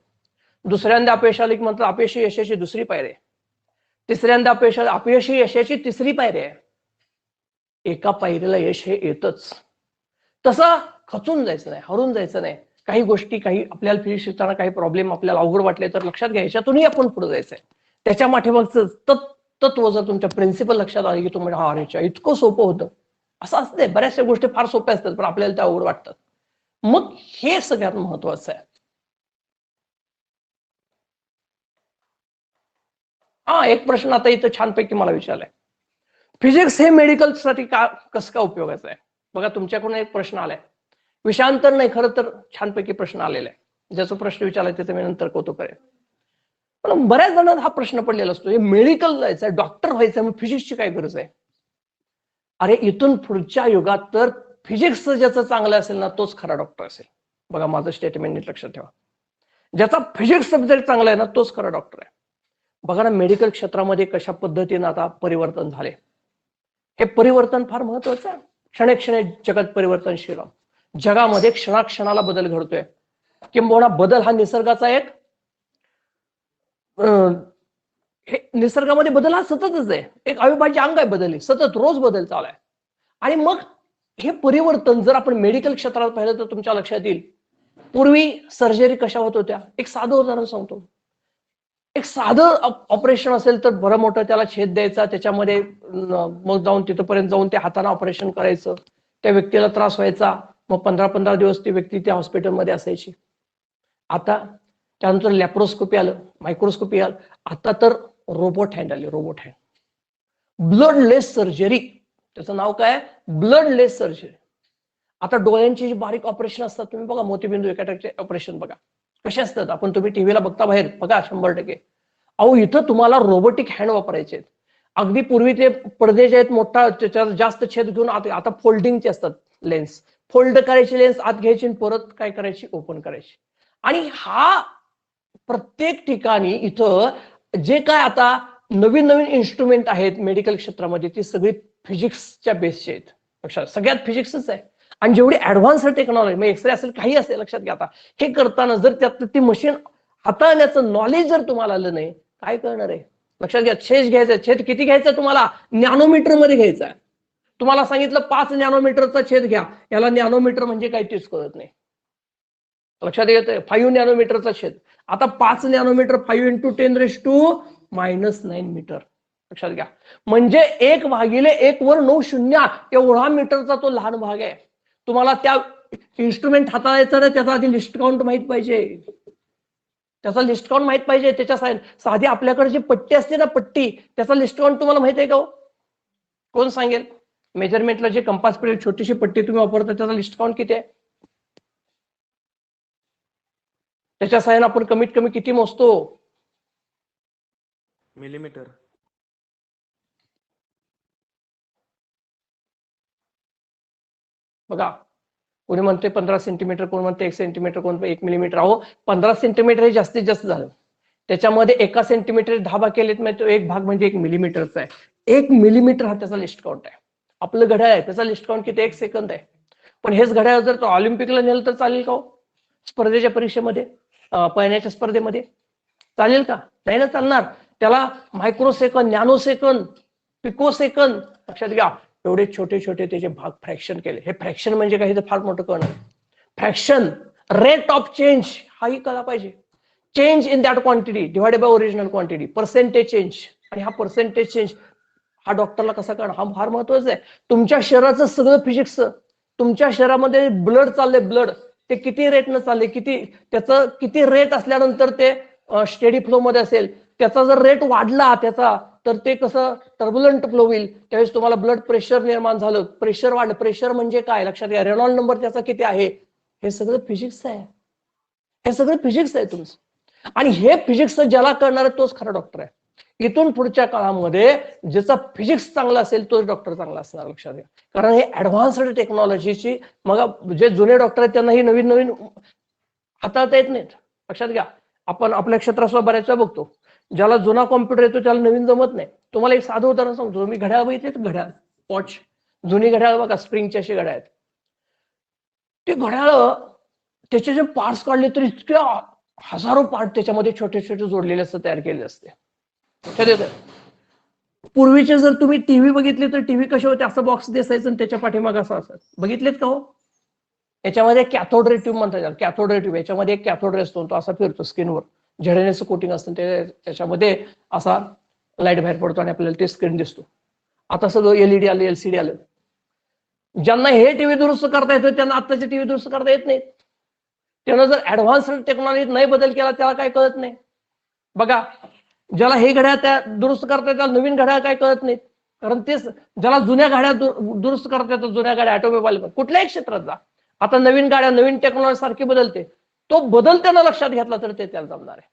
दुसऱ्यांदा अपयश आले की म्हणतात अपयशी यशाची दुसरी पायरी आहे. तिसऱ्यांदा अपयशी यशाची तिसरी पायरी आहे. एका पायरीला यश हे येतच. तसं खचून जायचं नाही, हरून जायचं नाही. काही गोष्टी, काही आपल्याला फिजिक्स शिकताना काही प्रॉब्लेम आपल्याला अवघड वाटले तर लक्षात घ्या, याच्यातूनही आपण पुढे जायचंय. त्याच्या माठीमागचं तत्व जर तुमच्या प्रिन्सिपल लक्षात आले की तुम्ही हा रेचा इतकं सोपं होतं. असं असते, बऱ्याचशा गोष्टी फार सोप्या असतात पण आपल्याला त्या अवघड वाटतात. मग हे सगळ्यात महत्वाचं आहे. एक प्रश्न आता इथं छानपैकी मला विचारलाय, फिजिक्स हे मेडिकल साठी कसं का उपयोगाचं आहे? बघा, तुमच्याकडून एक प्रश्न आलाय, विषयांतर नाही, खरं तर छानपैकी प्रश्न आलेला आहे. ज्याचा प्रश्न विचारलाय त्याचं मी नंतर कौतुक करेन. पण बऱ्याच जणांना हा प्रश्न पडलेला असतो, हे मेडिकल जायचंय, डॉक्टर व्हायचंय, मग फिजिक्सची काय गरज आहे? अरे, इथून पुढच्या युगात तर फिजिक्स ज्याचं चांगलं असेल ना तोच खरा डॉक्टर असेल. बघा, माझं स्टेटमेंट नीट लक्षात ठेवा. ज्याचा फिजिक्स सब्जेक्ट चांगला आहे ना तोच खरा डॉक्टर आहे. बघा ना, मेडिकल क्षेत्रामध्ये कशा पद्धतीने आता परिवर्तन झाले. हे परिवर्तन फार महत्वाचं आहे. क्षणे जगात परिवर्तनशील. जगामध्ये क्षणाक्षणाला बदल घडतोय. किंबहुना बदल हा निसर्गाचा एक हे निसर्गामध्ये बदल हा सततच आहे, एक अविभाज्य अंग आहे. बदल सतत, रोज बदल चालू आहे. आणि मग हे परिवर्तन जर आपण मेडिकल क्षेत्रात पाहिलं तर तुमच्या लक्षात येईल, पूर्वी सर्जरी कशा होत होत्या. एक साधं उदाहरण सांगतो. एक साधं ऑपरेशन असेल तर बरं मोठं त्याला छेद द्यायचा, त्याच्यामध्ये मग जाऊन तिथपर्यंत जाऊन त्या हाताने ऑपरेशन करायचं, त्या व्यक्तीला त्रास व्हायचा, मग 15-15 दिवस ती व्यक्ती त्या हॉस्पिटलमध्ये असायची. आता त्यानंतर लॅप्रोस्कोपी आलं, मायक्रोस्कोपी आलं, आता तर रोबोट हँड आले. रोबोट हँड, ब्लडलेस सर्जरी, त्याचं नाव काय? Bloodless surgery. आता डोळ्यांची जी बारीक ऑपरेशन असतात, तुम्ही बघा, मोतीबिंदू एकाचे ऑपरेशन बघा कसे असतात. आपण तुम्ही टीव्हीला बघता बाहेर, बघा 100%. अहो, इथं तुम्हाला रोबोटिक हँड वापरायचे आहेत. अगदी पूर्वी ते पडदे जे आहेत मोठा त्याच्यावर जास्त छेद घेऊन आता फोल्डिंगचे असतात लेन्स, फोल्ड करायची लेन्स आत घ्यायची परत काय करायची ओपन करायची. आणि हा प्रत्येक ठिकाणी इथं जे काय आता नवीन नवीन इन्स्ट्रुमेंट आहेत मेडिकल क्षेत्रामध्ये ती सगळी फिजिक्सच्या बेसचे आहेत. लक्षात सगळ्यात फिजिक्सच आहे. आणि जेवढी ऍडव्हान्स टेक्नॉलॉजी म्हणजे एक्सरे असेल काही असेल लक्षात घ्या. आता हे करताना जर त्यात ती मशीन हाताळण्याचं नॉलेज जर तुम्हाला आलं नाही काय करणार आहे. लक्षात घ्या. छेद घ्यायचा. छेद किती घ्यायचा तुम्हाला नॅनोमीटर मध्ये घ्यायचा. तुम्हाला सांगितलं 5 नॅनोमीटरचा छेद घ्या. याला नॅनोमीटर म्हणजे काय तेच कळत नाही. लक्षात येतंय. 5 नॅनोमीटरचा छेद. आता 5 नॅनोमीटर 5 × 10⁻⁹ मीटर. लक्षात घ्या. म्हणजे 1/1/9 एवढा मीटरचा तो लहान भाग आहे. तुम्हाला त्या इन्स्ट्रुमेंट हाताळायचं ना त्याचा आधी लिस्ट काउंट माहित पाहिजे. त्याचा लिस्ट काउंट माहित पाहिजे. त्याच्या साधी आपल्याकडे जी पट्टी असते ना पट्टी त्याचा लिस्ट काउंट तुम्हाला माहित आहे का? कोण सांगेल? मेजरमेंटला जे कंपास पिरेड छोटीशी पट्टी तुम्ही वापरता त्याचा लिस्ट काउंट किती आहे? त्याच्या साह्याने आपण कमीत कमी किती मोजतो?
मिलीमीटर.
बघा कोणी म्हणते 15 सेंटीमीटर, कोण म्हणते 1 सेंटीमीटर, कोण 1 मिलीमीटर. अहो 15 सेंटीमीटर हे जास्तीत जास्त झालं. त्याच्यामध्ये 1 सेंटीमीटर 10 भाग केलेत म्हणजे तो एक भाग म्हणजे 1 मिलीमीटरचा आहे. 1 मिलीमीटर हा त्याचा लिस्ट काउंट आहे. आपलं घड्याळ आहे त्याचा लिस्ट काउंट किती 1 सेकंद आहे. पण हेच घड्याळ जर तो ऑलिम्पिकला नेलं तर चालेल का? स्पर्धेच्या परीक्षेमध्ये पळण्याच्या स्पर्धेमध्ये चालेल का? नाही ना चालणार. त्याला micro second, nano second, pico second. लक्षात घ्या. एवढे छोटे छोटे त्याचे भाग फ्रॅक्शन केले. हे फ्रॅक्शन म्हणजे काही तर फार मोठं कळणार. फ्रॅक्शन रेट ऑफ चेंज हाही कळला पाहिजे. Change in that quantity divided by original quantity, percentage change. आणि हा पर्सेंटेज चेंज हा डॉक्टरला कसा कळणार? हा फार महत्वाचा आहे. तुमच्या शरीराचं सगळं फिजिक्स, तुमच्या शरीरामध्ये ब्लड चाललंय, ब्लड ते किती रेटनं चाललंय, किती त्याचं किती रेट असल्यानंतर ते स्टेडी फ्लो मध्ये असेल. त्याचा जर रेट वाढला त्याचा तर ते कसं टर्ब्युलंट फ्लो होईल. त्यावेळेस तुम्हाला ब्लड प्रेशर निर्माण झालं, प्रेशर वाढलं. प्रेशर म्हणजे काय लक्षात घ्या. रेनॉल्ड नंबर त्याचा किती आहे हे सगळं फिजिक्स आहे. हे सगळं फिजिक्स आहे तुमचं. आणि हे फिजिक्स ज्याला कळणार तोच खरा डॉक्टर आहे. इथून पुढच्या काळामध्ये ज्याचा फिजिक्स चांगला असेल तोच डॉक्टर चांगला असणार. लक्षात घ्या. कारण हे ऍडव्हान्स्ड टेक्नॉलॉजीची मग जे जुने डॉक्टर आहेत त्यांना ही नवीन नवीन हाताळता येत नाहीत. लक्षात घ्या. आपण आपल्या क्षेत्रात बऱ्याच वेळा बघतो ज्याला जुना कॉम्प्युटर येतो त्याला नवीन जमत नाही. तुम्हाला एक साधं उदाहरण सांगतो. तुम्ही घड्याळ बघितले, घड्याळ वॉच जुनी घड्याळ बघा स्प्रिंगची अशी घड्याळ आहेत. ते घड्याळ त्याचे जे पार्ट्स काढले तर इतक्या हजारो पार्ट त्याच्यामध्ये छोटे छोटे जोडलेले असते, तयार केले असते. पूर्वीचे जर तुम्ही टीव्ही बघितले तर टीव्ही कसे होते, असं बॉक्स दिसायचं आणि त्याच्या पाठीमागे असं असायचं. बघितलेत का हो? याच्यामध्ये कॅथोड रे ट्यूब म्हणतात. कॅथोड रे ट्यूब याच्यामध्ये एक कॅथोड रे असतो तो असा फिरतो स्क्रीनवर. झेडनेचं कोटिंग असतं त्याच्यामध्ये असा लाईट बाहेर पडतो आणि आपल्याला ते स्क्रीन दिसतो. आता सगळं एलईडी आलं, एलसीडी आलं. ज्यांना हे टीव्ही दुरुस्त करता येतं त्यांना आत्ताचे टीव्ही दुरुस्त करता येत नाही. त्यानं जर ऍडव्हान्स टेक्नॉलॉजीत नाही बदल केला त्याला काय कळत नाही. बघा ज्याला हे घड्याळ त्या दुरुस्त करता येतात नवीन घड्याळ काय कळत नाही. कारण तेच ज्याला जुन्या गाड्या दुरुस्त करता येतात, जुन्या गाड्या ऑटोमोबाईल कुठल्याही क्षेत्रात जा, आता नवीन गाड्या नवीन टेक्नॉलॉजी सारखी बदलते. तो बदल त्यांना लक्षात घेतला तर ते त्याला जमणार आहे.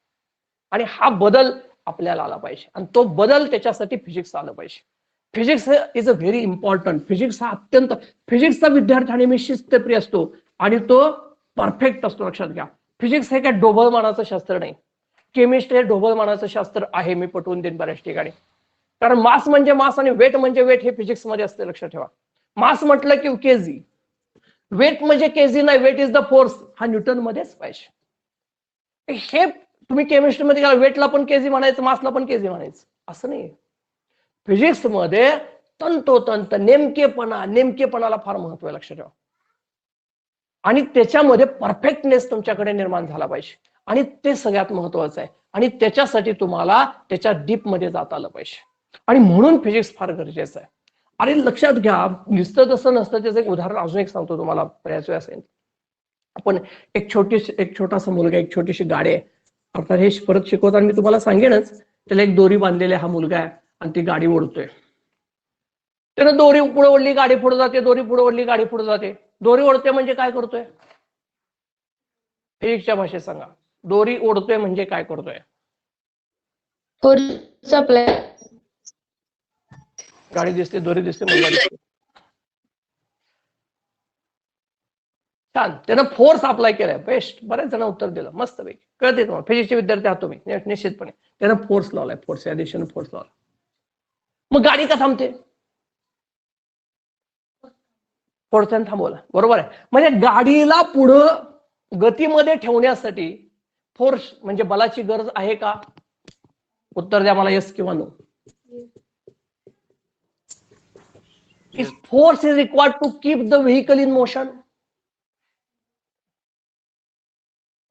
आणि हा बदल आपल्याला आला पाहिजे आणि तो बदल त्याच्यासाठी फिजिक्स आलं पाहिजे. Physics is a very important. Physics हा अत्यंत फिजिक्सचा विद्यार्थ्याने मी शिस्तप्रिय असतो आणि तो परफेक्ट असतो. लक्षात घ्या. फिजिक्स हे काय ढोबळमानाचं शास्त्र नाही. केमिस्ट्री हे ढोबळमानाचं शास्त्र आहे, मी पटवून देईन बऱ्याच ठिकाणी. कारण मास म्हणजे मास आणि वेट म्हणजे वेट हे फिजिक्स मध्ये असते. लक्षात ठेवा. मास म्हटलं की केजी, वेट म्हणजे केजी नाही, वेट इज द फोर्स हा न्यूटन मध्येच पाहिजे. हे तुम्ही केमिस्ट्रीमध्ये गेला वेटला पण केजी म्हणायचं, मासला पण केजी म्हणायचं असं नाही. फिजिक्स मध्ये तंतोतंत नेमकेपणाला फार महत्व आहे. लक्षात ठेवा. आणि त्याच्यामध्ये परफेक्टनेस तुमच्याकडे निर्माण झाला पाहिजे आणि ते सगळ्यात महत्वाचं आहे. आणि त्याच्यासाठी तुम्हाला त्याच्या डीप मध्ये जाता आलं पाहिजे आणि म्हणून फिजिक्स फार गरजेचं आहे. आणि लक्षात घ्या नुसतं तसं नसतं. त्याचं एक उदाहरण अजून एक सांगतो तुम्हाला बऱ्याच वेळा असेल. आपण एक छोटासा मुलगा, एक छोटीशी गाडी आहे. अर्थात हे परत शिकवताना मी तुम्हाला सांगेनच. त्याला एक दोरी बांधलेली हा मुलगा आहे आणि ती गाडी ओढतोय. त्यानं दोरी पुढे ओढली, गाडी पुढे जाते, दोरी पुढे ओढली, गाडी पुढे जाते. दोरी ओढते म्हणजे काय करतोय? फिजिक्सच्या भाषेत सांगा. दोरी ओढतोय म्हणजे काय करतोय? गाडी दिसते, दोरी दिसते, मुलगा दिसतो. छान, त्यानं फोर्स अप्लाय केलाय. बेस्ट, बरेच जण उत्तर दिलं, मस्त पैकी कळते तुम्हाला. फिजिक्सचे विद्यार्थी आहात तुम्ही निश्चितपणे. त्यानं फोर्स लावलाय, फोर्स या दिशेने फोर्स लावला. मग गाडी का थांबते? फोर्सने थांबवला, बरोबर आहे. म्हणजे गाडीला पुढं गतीमध्ये ठेवण्यासाठी फोर्स म्हणजे बलाची गरज आहे का? उत्तर द्या मला, येस किंवा no. Is force is required to keep the vehicle in motion?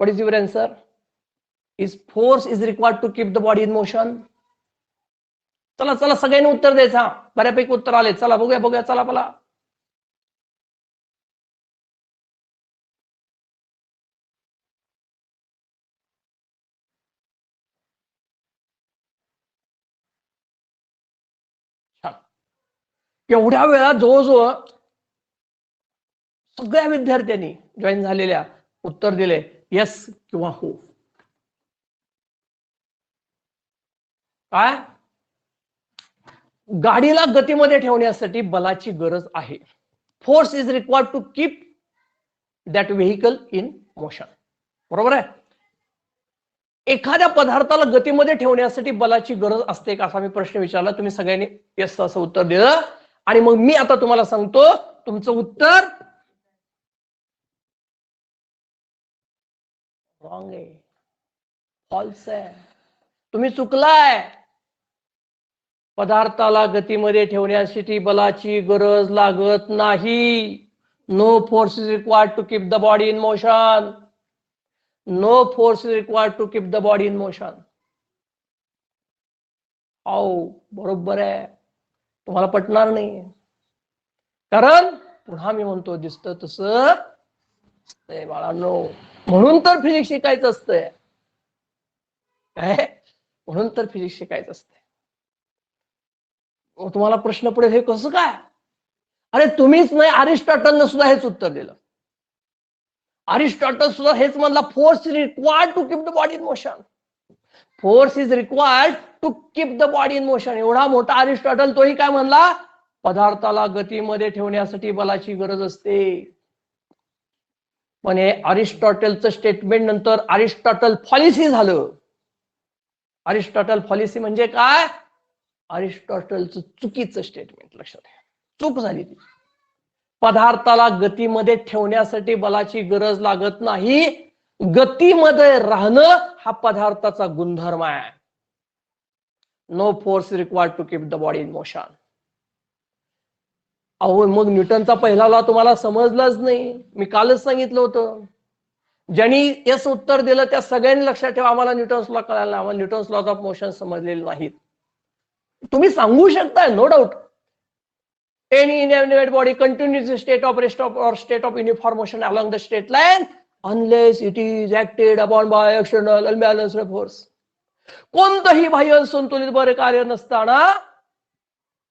What is your answer? Is force is required to keep the body in motion? चला चला सगळ्यांनी उत्तर द्यायचं. बऱ्यापैकी उत्तर आले. चला बघूया बघूया, चला मला. एवढ्या वेळा जवळजवळ सगळ्या विद्यार्थ्यांनी जॉईन झालेल्या उत्तर दिले येस किंवा हो. काय? गाडीला गतीमध्ये ठेवण्यासाठी बलाची गरज आहे. Force is required to keep that vehicle in motion. बरोबर आहे. एखाद्या पदार्थाला गतीमध्ये ठेवण्यासाठी बलाची गरज असते का, असा मी प्रश्न विचारला. तुम्ही सगळ्यांनी येस असं उत्तर दिलं. आणि मग मी आता तुम्हाला सांगतो तुमचं उत्तर रॉंग आहे, फॉल्स आहे. तुम्ही चुकलाय. पदार्थाला गतीमध्ये ठेवण्यासाठी बलाची गरज लागत नाही. No force is required to keep the body in motion. No force is required to keep the body in motion. हो, बरोबर आहे. तुम्हाला पटणार नाही, कारण पुन्हा मी म्हणतो दिसतं तसं बाळांनो. म्हणून तर फिजिक्स शिकायचं असतंय. काय? म्हणून तर फिजिक्स शिकायचं असतंय. तुम्हाला प्रश्न पडेल, हे कसं काय? अरे तुम्हीच नाही, अरिस्टॉटलनं सुद्धा हेच उत्तर दिलं. अरिस्टॉटल सुद्धा हेच म्हणला, force is required to keep the body in motion. Force is required to keep the body in motion. एवढा मोठा अरिस्टॉटल, तोही काय म्हणला? पदार्थाला गतीमध्ये ठेवण्यासाठी बलाची गरज असते. पण हे अरिस्टॉटलचं स्टेटमेंट नंतर अरिस्टॉटल पॉलिसी झालं. अरिस्टॉटल पॉलिसी म्हणजे काय? अरिस्टॉटलचं चुकीचं स्टेटमेंट. लक्षात घ्या, चूक झाली ती. पदार्थाला गतीमध्ये ठेवण्यासाठी बलाची गरज लागत नाही. गतीमध्ये राहणं हा पदार्थाचा गुणधर्म आहे. No force required to keep the body in motion. अहो मग न्यूटनचा पहिला लॉ तुम्हाला समजलाच नाही. मी कालच सांगितलं होतं. ज्यांनी येस उत्तर दिलं त्या सगळ्यांनी लक्षात ठेवा, आम्हाला न्यूटन्स लॉ कळाला नाही, आम्हाला न्यूटन्स लॉज ऑफ मोशन समजलेले नाहीत. तुम्ही सांगू शकताय, no doubt, any inanimate body continues in state of rest or state of uniform motion along the straight line unless it is acted upon by external unbalanced force. कोणतंही बाह्य संतुलित बरे कार्य नसताना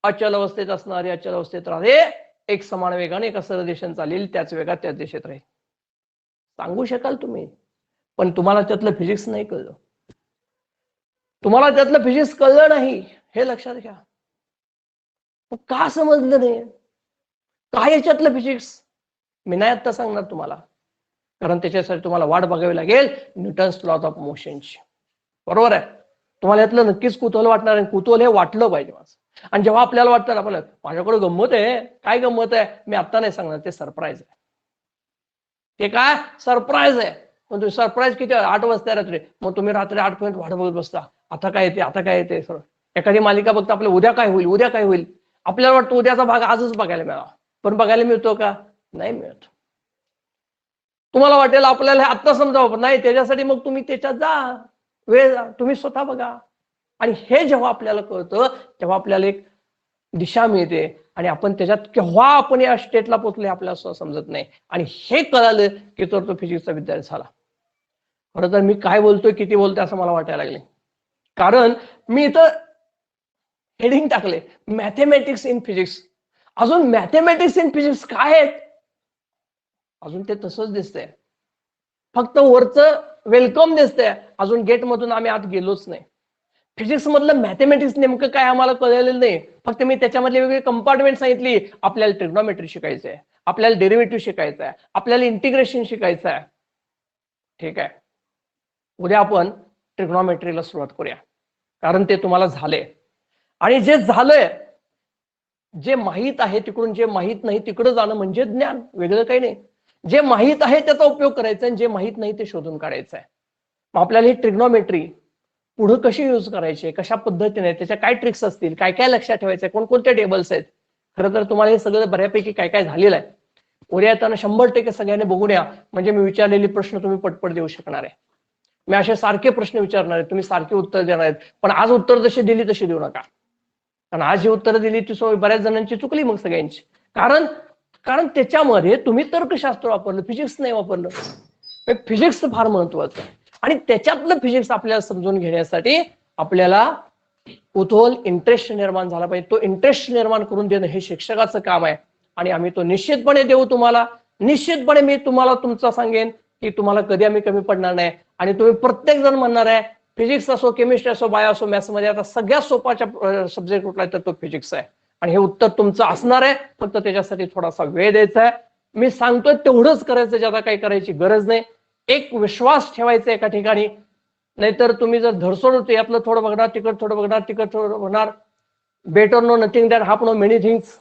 अचल अवस्थेत असणारे अचल अवस्थेत राहते. एक समान वेगाने एका सरळ दिशेने चालेल, त्याच वेगात त्याच दिशेत राहील. सांगू शकाल तुम्ही, पण तुम्हाला त्यातलं फिजिक्स नाही कळलं. तुम्हाला त्यातलं फिजिक्स कळलं नाही, हे लक्षात घ्या. का समजलं नाही? काय याच्यातलं फिजिक्स? मी नाही आता सांगणार तुम्हाला, कारण त्याच्यासाठी तुम्हाला वाट बघावी लागेल न्यूटन्स लॉज ऑफ मोशनची. बरोबर आहे. तुम्हाला यातलं नक्कीच कुतूहल वाटणार आहे. कुतूहल हे वाटलं पाहिजे माझं. आणि जेव्हा आपल्याला वाटतं ना, माझ्याकडे गंमत आहे, काय गंमत आहे, मी आता नाही सांगणार, ते सरप्राईज आहे. ते काय सरप्राईज आहे. पण तुम्ही सरप्राईज किती? 8 वाजता रात्री. मग तुम्ही रात्री 8 पर्यंत वाट बघत बसता, आता काय येते, आता काय येते. एखादी मालिका बघता, आपल्या उद्या काय होईल, उद्या काय होईल. आपल्याला वाटतं उद्याचा भाग आजच बघायला मिळावा, पण बघायला मिळतो का? नाही मिळत. तुम्हाला वाटेल आपल्याला आत्ता समजावं, नाही. त्याच्यासाठी मग तुम्ही त्याच्यात जा, वेळ तुम्ही स्वतः बघा. आणि हे जेव्हा आपल्याला कळतं तेव्हा आपल्याला एक दिशा मिळते, आणि आपण त्याच्यात केव्हा आपण या स्टेटला पोहोचले आपल्याला समजत नाही. आणि हे कळालं की तो फिजिक्सचा विद्यार्थी झाला. खरं तर मी काय बोलतोय, किती बोलतोय असं मला वाटायला लागले, कारण मी इथं हेडिंग टाकले मॅथेमॅटिक्स इन फिजिक्स. अजून मॅथेमॅटिक्स इन फिजिक्स काय आहेत? अजून ते तसंच दिसतंय, फक्त वरचं वेलकम दिसतंय. अजून गेट मधून आम्ही आत गेलोच नाही. फिजिक्स मधलं मॅथेमॅटिक्स नेमकं काय आम्हाला कळलेलं नाही. फक्त मी त्याच्यामधले वेगवेगळे कंपार्टमेंट सांगितली. आपल्याला ट्रिग्नोमेट्री शिकायचंय, आपल्याला डेरिव्हेटिव्ह शिकायचं आहे, आपल्याला इंटिग्रेशन शिकायचं आहे. ठीक आहे, उद्या आपण ट्रिग्नॉमेट्रीला सुरुवात करूया, कारण ते तुम्हाला झाले. आणि जे झालंय, जे माहीत आहे तिकडून जे माहीत नाही तिकडे जाणं म्हणजे ज्ञान, वेगळं काही नाही. जे माहीत आहे त्याचा उपयोग करायचा आणि जे माहीत नाही ते शोधून काढायचं आहे. मग आपल्याला ही ट्रिग्नॉमेट्री पुढे कशी यूज करायची, कशा पद्धतीने, त्याच्या काय ट्रिक्स असतील, काय काय लक्षात ठेवायचं, कोणकोणते टेबल्स आहेत. खरं तर तुम्हाला हे सगळं बऱ्यापैकी काय काय झालेलं आहे. उद्या येताना 100% सगळ्यांनी बघून या, म्हणजे मी विचारलेले प्रश्न तुम्ही पटपट देऊ शकणार आहे. मी असे सारखे प्रश्न विचारणार आहे, तुम्ही सारखे उत्तर देणार आहेत. पण आज उत्तर जशी दिली तशी देऊ नका, कारण आज जी उत्तर दिली ती बऱ्याच जणांची चुकली मग सगळ्यांची. कारण कारण त्याच्यामध्ये तुम्ही तर्कशास्त्र वापरलं, फिजिक्स नाही वापरलं. फिजिक्स फार महत्वाचं आहे आणि त्याच्यातलं फिजिक्स आपल्याला समजून घेण्यासाठी आपल्याला कुतूहल, इंटरेस्ट निर्माण झाला पाहिजे. तो इंटरेस्ट निर्माण करून देणं हे शिक्षकाचं काम आहे आणि आम्ही तो निश्चितपणे देऊ तुम्हाला. निश्चितपणे मी तुम्हाला तुमचा सांगेन की तुम्हाला कधी आम्ही कमी पडणार नाही. आणि तुम्ही प्रत्येक जण म्हणणार आहे फिजिक्स असो, केमिस्ट्री असो, बायो असो, मॅथ्स मध्ये आता सगळ्यात सोपाचा सब्जेक्ट कुठला आहे तर तो फिजिक्स आहे. आणि हे उत्तर तुमचं असणार आहे, फक्त त्याच्यासाठी थोडासा वेळ द्यायचा आहे. मी सांगतोय तेवढंच करायचं, ज्यादा काही करायची गरज नाही. एक विश्वास ठेवायचा एका ठिकाणी, नाहीतर तुम्ही जर धरसोड होते यातलं थोडं बघणार, तिकड थोडं बघणार, तिकड थोडं बघणार. Better know nothing than half know many things.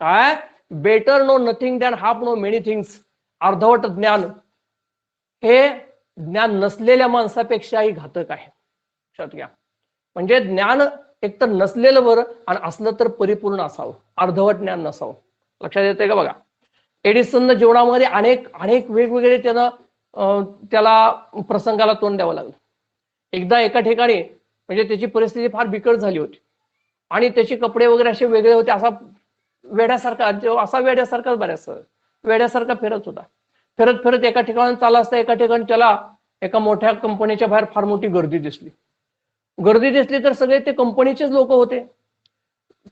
काय better know nothing than half know many things. अर्धवट ज्ञान हे ज्ञान नसलेल्या माणसापेक्षाही घातक आहे, लक्षात घ्या. म्हणजे ज्ञान एकतर नसलेलं बरं आणि असलं तर परिपूर्ण असावं, अर्धवट ज्ञान नसावं. लक्षात येते का बघा. एडिसननं जीवनामध्ये अनेक अनेक वेगवेगळे त्याला प्रसंगाला तोंड द्यावं लागलं. एकदा एका ठिकाणी म्हणजे त्याची परिस्थिती फार बिकट झाली होती आणि त्याचे कपडे वगैरे असे वेगळे होते. असा वेड्यासारखा बऱ्याच वेड्यासारखा फिरत होता. फिरत फिरत एका ठिकाणी चालला असता, एका ठिकाणी त्याला एका मोठ्या कंपनीच्या बाहेर फार मोठी गर्दी दिसली. तर सगळे ते कंपनीचेच लोक होते.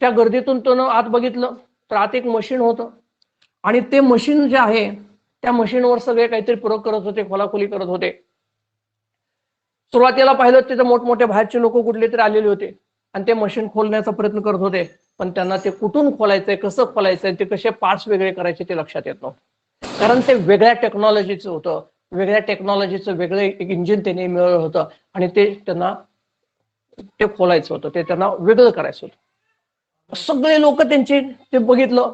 त्या गर्दीतून त्यानं आत बघितलं तर आत एक मशीन होतं आणि ते मशीन जे आहे त्या मशीनवर सगळे काहीतरी प्रयोग करत होते, खोलाखोली करत होते. सुरुवातीला पाहिलं तिथे मोठमोठे बाहेरचे लोक कुठले तरी आलेले होते आणि ते मशीन खोलण्याचा प्रयत्न करत होते, पण त्यांना ते कुठून खोलायचंय, कसं खोलायचंय, ते कसे पार्ट्स वेगळे करायचे ते लक्षात येत नव्हतं. कारण ते वेगळ्या टेक्नॉलॉजीचं होतं, वेगळ्या टेक्नॉलॉजीचं वेगळं एक इंजिन त्यांनी मिळवलं होतं आणि ते त्यांना ते खोलायचं होतं, ते त्यांना वेगळं करायचं होतं. सगळे लोक त्यांचे ते बघितलं,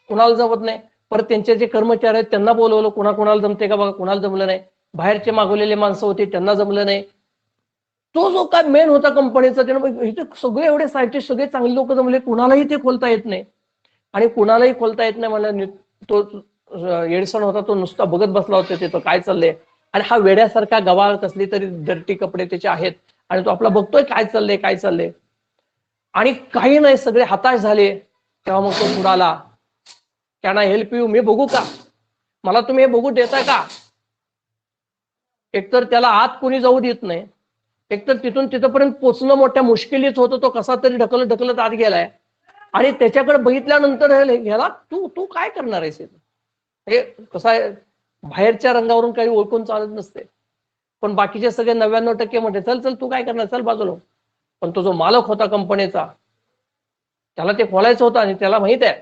कुणाला जमत नाही. परत त्यांचे जे कर्मचारी आहेत त्यांना बोलवलं, कुणाला जमते का बघा, कुणाला जमलं नाही. बाहेरचे मागवलेले माणसं होते त्यांना जमलं नाही. तो जो काय मेन होता कंपनीचा त्यानं इथे सगळे एवढे सायंटिस्ट, सगळे चांगले लोक जमले, कुणालाही ते खोलता येत नाही. आणि कुणालाही खोलता येत नाही म्हणलं, तो एडिसन होता तो नुसता बघत बसला होता तिथं काय चाललंय. आणि हा वेड्यासारखा गवाळ, कसली तरी डर्टी कपडे त्याचे आहेत आणि तो आपला बघतोय काय चाललंय काय चाललंय आणि काही नाही, सगळे हताश झाले. तेव्हा मग तो पुढाला, कॅन आय हेल्प यू, मी बघू का, मला तुम्ही हे बघू देताय का. एकतर त्याला आत कोणी जाऊ देत नाही, एकतर तिथून तिथपर्यंत पोहोचणं मोठ्या मुश्किलीत होतं. तो कसा तरी ढकलत ढकलत आत गेलाय आणि त्याच्याकडे बघितल्यानंतर ह्याला तू तू काय करणार आहेस. हे कसं आहे, बाहेरच्या रंगावरून काही ओळखून चालत नसते, पण बाकीचे सगळे 99% म्हणते चल चल तू काय करणार, चल बाजूला. पण तो जो मालक होता कंपनीचा त्याला ते खोलायचं होतं आणि त्याला माहित आहे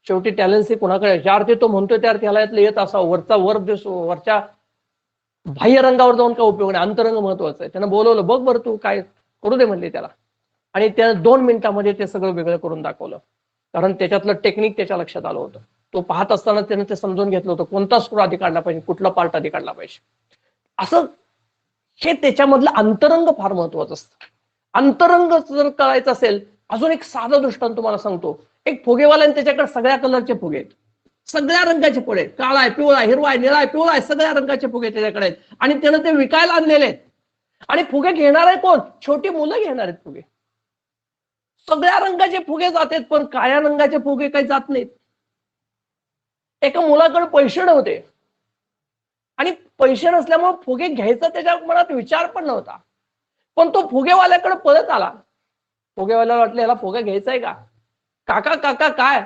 शेवटी टॅलेंट कोणाकडे, ज्या अर्थी तो म्हणतोय त्या त्याला यातलं येत असा. वरच्या बाह्य रंगावर जाऊन काय उपयोग नाही, अंतरंग महत्वाचा आहे. त्यानं बोलवलं, बघ बरं तू काय करू दे म्हणले त्याला. आणि त्या 2 मिनिटांमध्ये ते सगळं वेगळं करून दाखवलं, कारण त्याच्यातलं टेक्निक त्याच्या लक्षात आलं होतं. तो पाहत असताना त्यानं ते समजून घेतलं होतं कोणता स्क्रू आधी काढला पाहिजे, कुठला पार्ट आधी काढला पाहिजे. असं हे त्याच्यामधलं अंतरंग फार महत्वाचं असतं. अंतरंग जर कळायचं असेल, अजून एक साधा दृष्टांत तुम्हाला सांगतो. एक फुगेवाला आणि त्याच्याकडे सगळ्या कलरचे फुगे आहेत, सगळ्या रंगाचे फुगे आहेत, काळा आहे, पिवळा आहे, हिरवा आहे, निळा आहे, पिवळा आहे, सगळ्या रंगाचे फुगे त्याच्याकडे आहेत आणि त्यानं ते विकायला आणलेले आहेत. आणि फुगे घेणार आहे कोण, छोटी मुलं घेणार आहेत फुगे. सगळ्या रंगाचे फुगे जातात पण काळ्या रंगाचे फुगे काही जात नाहीत. एका मुलाकडे पैसे नव्हते आणि पैसे नसल्यामुळे फुगे घ्यायचा त्याच्या मनात विचार पण नव्हता, पण तो फुगेवाल्याकडे पळत आला. फुगेवाल्याला वाटलं याला फुगा घ्यायचा आहे का, काका काका काय,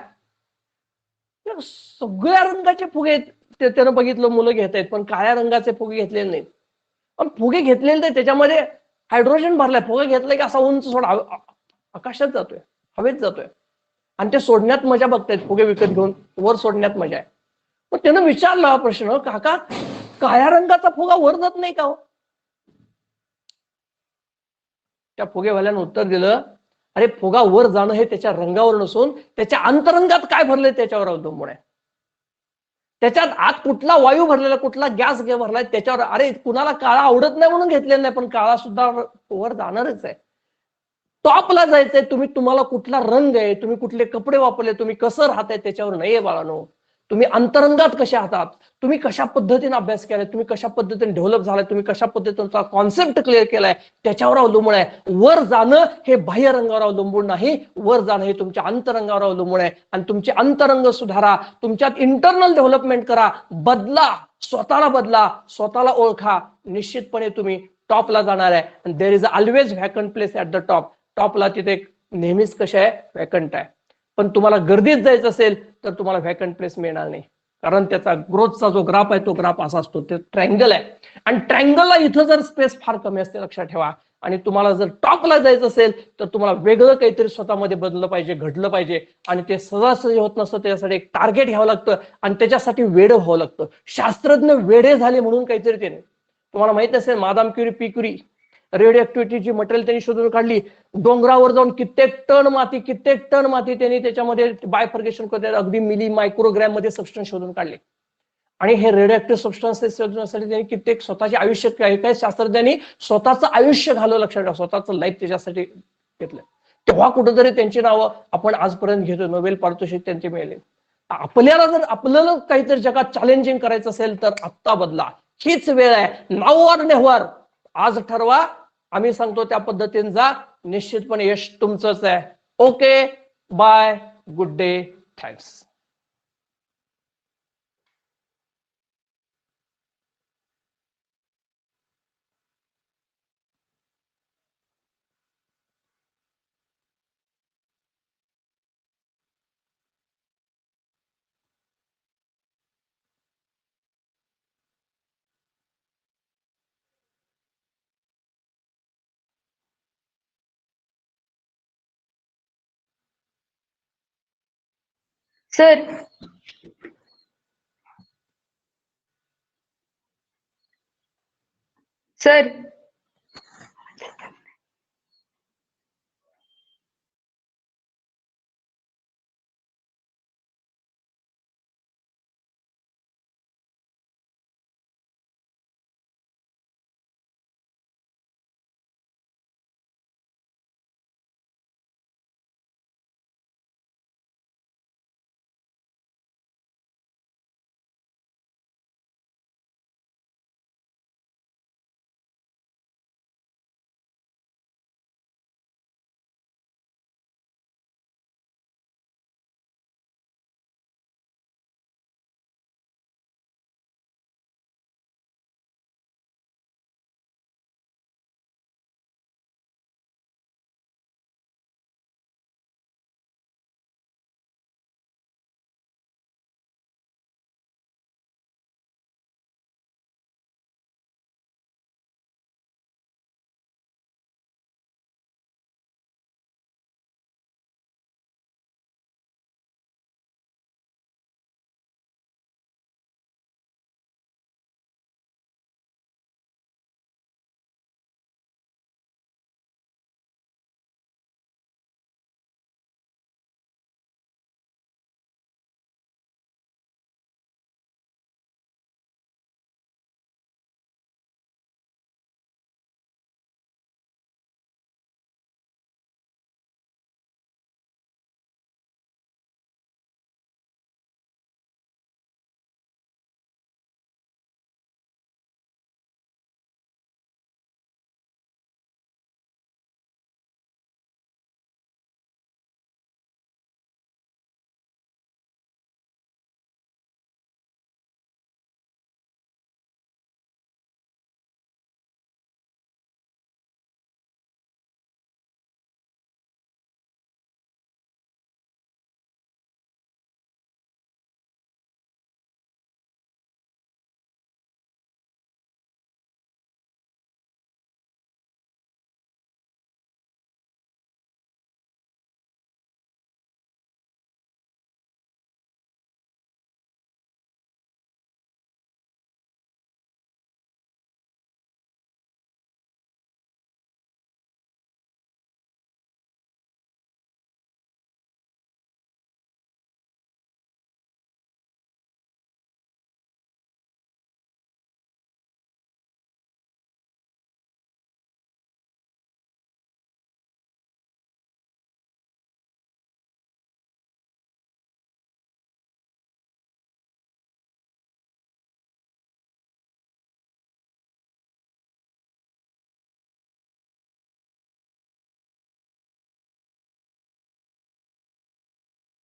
सगळ्या रंगाचे फुगे त्यानं बघितलं मुलं घेत आहेत, पण काळ्या रंगाचे फुगे घेतलेले नाहीत. पण फुगे घेतलेले तर त्याच्यामध्ये हायड्रोजन भरलाय, फुगे घेतलाय की असा उंच सोडा आकाशात जातोय, हवेत जातोय. आणि ते सोडण्यात मजा बघतायत, फुगे विकत घेऊन वर सोडण्यात मजा आहे. मग त्यानं विचारला प्रश्न, काका काळ्या रंगाचा फुगा वर जात नाही का हो? त्या फुगेवाल्यानं उत्तर दिलं, अरे फुगा वर जाणं हे त्याच्या रंगावर नसून त्याच्या अंतरंगात काय भरलंय त्याच्यावर अवलंबून आहे. त्याच्यात आत कुठला वायू भरलेला, कुठला गॅस भरलाय त्याच्यावर. अरे कुणाला काळा आवडत नाही म्हणून घेतलेला नाही, पण काळा सुद्धा वर जाणारच आहे. टॉपला जायचंय, तुम्हाला कुठला रंग आहे, तुम्ही कुठले कपडे वापरले, तुम्ही कसं राहताय त्याच्यावर नाहीये बाळानो. तुम्ही अंतरंगात कशा आहात, तुम्ही कशा पद्धतीने अभ्यास केलाय, तुम्ही कशा पद्धतीने डेव्हलप झालाय, तुम्ही कशा पद्धतीने कॉन्सेप्ट क्लिअर केलाय त्याच्यावर अवलंबून आहे. वर जाणं हे बाह्य रंगावर अवलंबून नाही, वर जाणं हे तुमच्या अंतरंगावर अवलंबून आहे. आणि तुमचे अंतरंग सुधारा, तुमच्यात इंटरनल डेव्हलपमेंट करा, बदला, स्वतःला बदला, स्वतःला ओळखा, निश्चितपणे तुम्ही टॉपला जाणार आहे. There is always vacant place at the top. टॉपला तिथे नेहमीच कशा आहे, व्हॅकंट आहे. पण तुम्हाला गर्दीत जायचं असेल तर तुम्हाला व्हॅकंट प्लेस मिळणार नाही, कारण त्याचा ग्रोथचा जो ग्राफ आहे तो ग्राफ असा असतो, ते ट्रायंगल आहे. आणि ट्रायंगलला इथं जर स्पेस फार कमी असते, लक्षात ठेवा. आणि तुम्हाला जर टॉपला जायचं असेल तर तुम्हाला वेगळं काहीतरी स्वतःमध्ये बदललं पाहिजे, घडलं पाहिजे. आणि ते सहजासहजी होत नसतं, त्याच्यासाठी एक टार्गेट घ्यावं लागतं आणि त्याच्यासाठी वेड व्हावं लागतं. शास्त्रज्ञ वेडे झाले म्हणून काहीतरी ते नाही. तुम्हाला माहित असेल, Madame Curie, P Curie, radio ऍक्टिव्हिटीची मटेरियल त्यांनी शोधून काढली. डोंगरावर जाऊन कित्येक टन माती त्यांनी त्याच्यामध्ये बायफर्गेशन करतात, अगदी मिली मायक्रोग्रॅम मध्ये सबस्टन्स शोधून काढले. आणि हे रेडिओ ऍक्टिव्ह सबस्टन्सेस शोधण्यासाठी त्यांनी कित्येक स्वतःचे आयुष्य, काही शास्त्रज्ञांनी स्वतःचं आयुष्य घालवलं, लक्षात ठेवा, स्वतःचं लाईफ त्याच्यासाठी घेतलं. तेव्हा कुठेतरी त्यांची नावं आपण आजपर्यंत घेतो, नोबेल पारितोषिक त्यांचे मिळाले. आपल्याला काहीतरी जगात चॅलेंजिंग करायचं असेल तर आत्ता बदला, हीच वेळ आहे. Now or never. आज ठरवा, आम्ही सांगतो त्या पद्धतीने जा, निश्चितपणे यश तुमचंच आहे. Okay, bye, good day, thanks.
Sir sir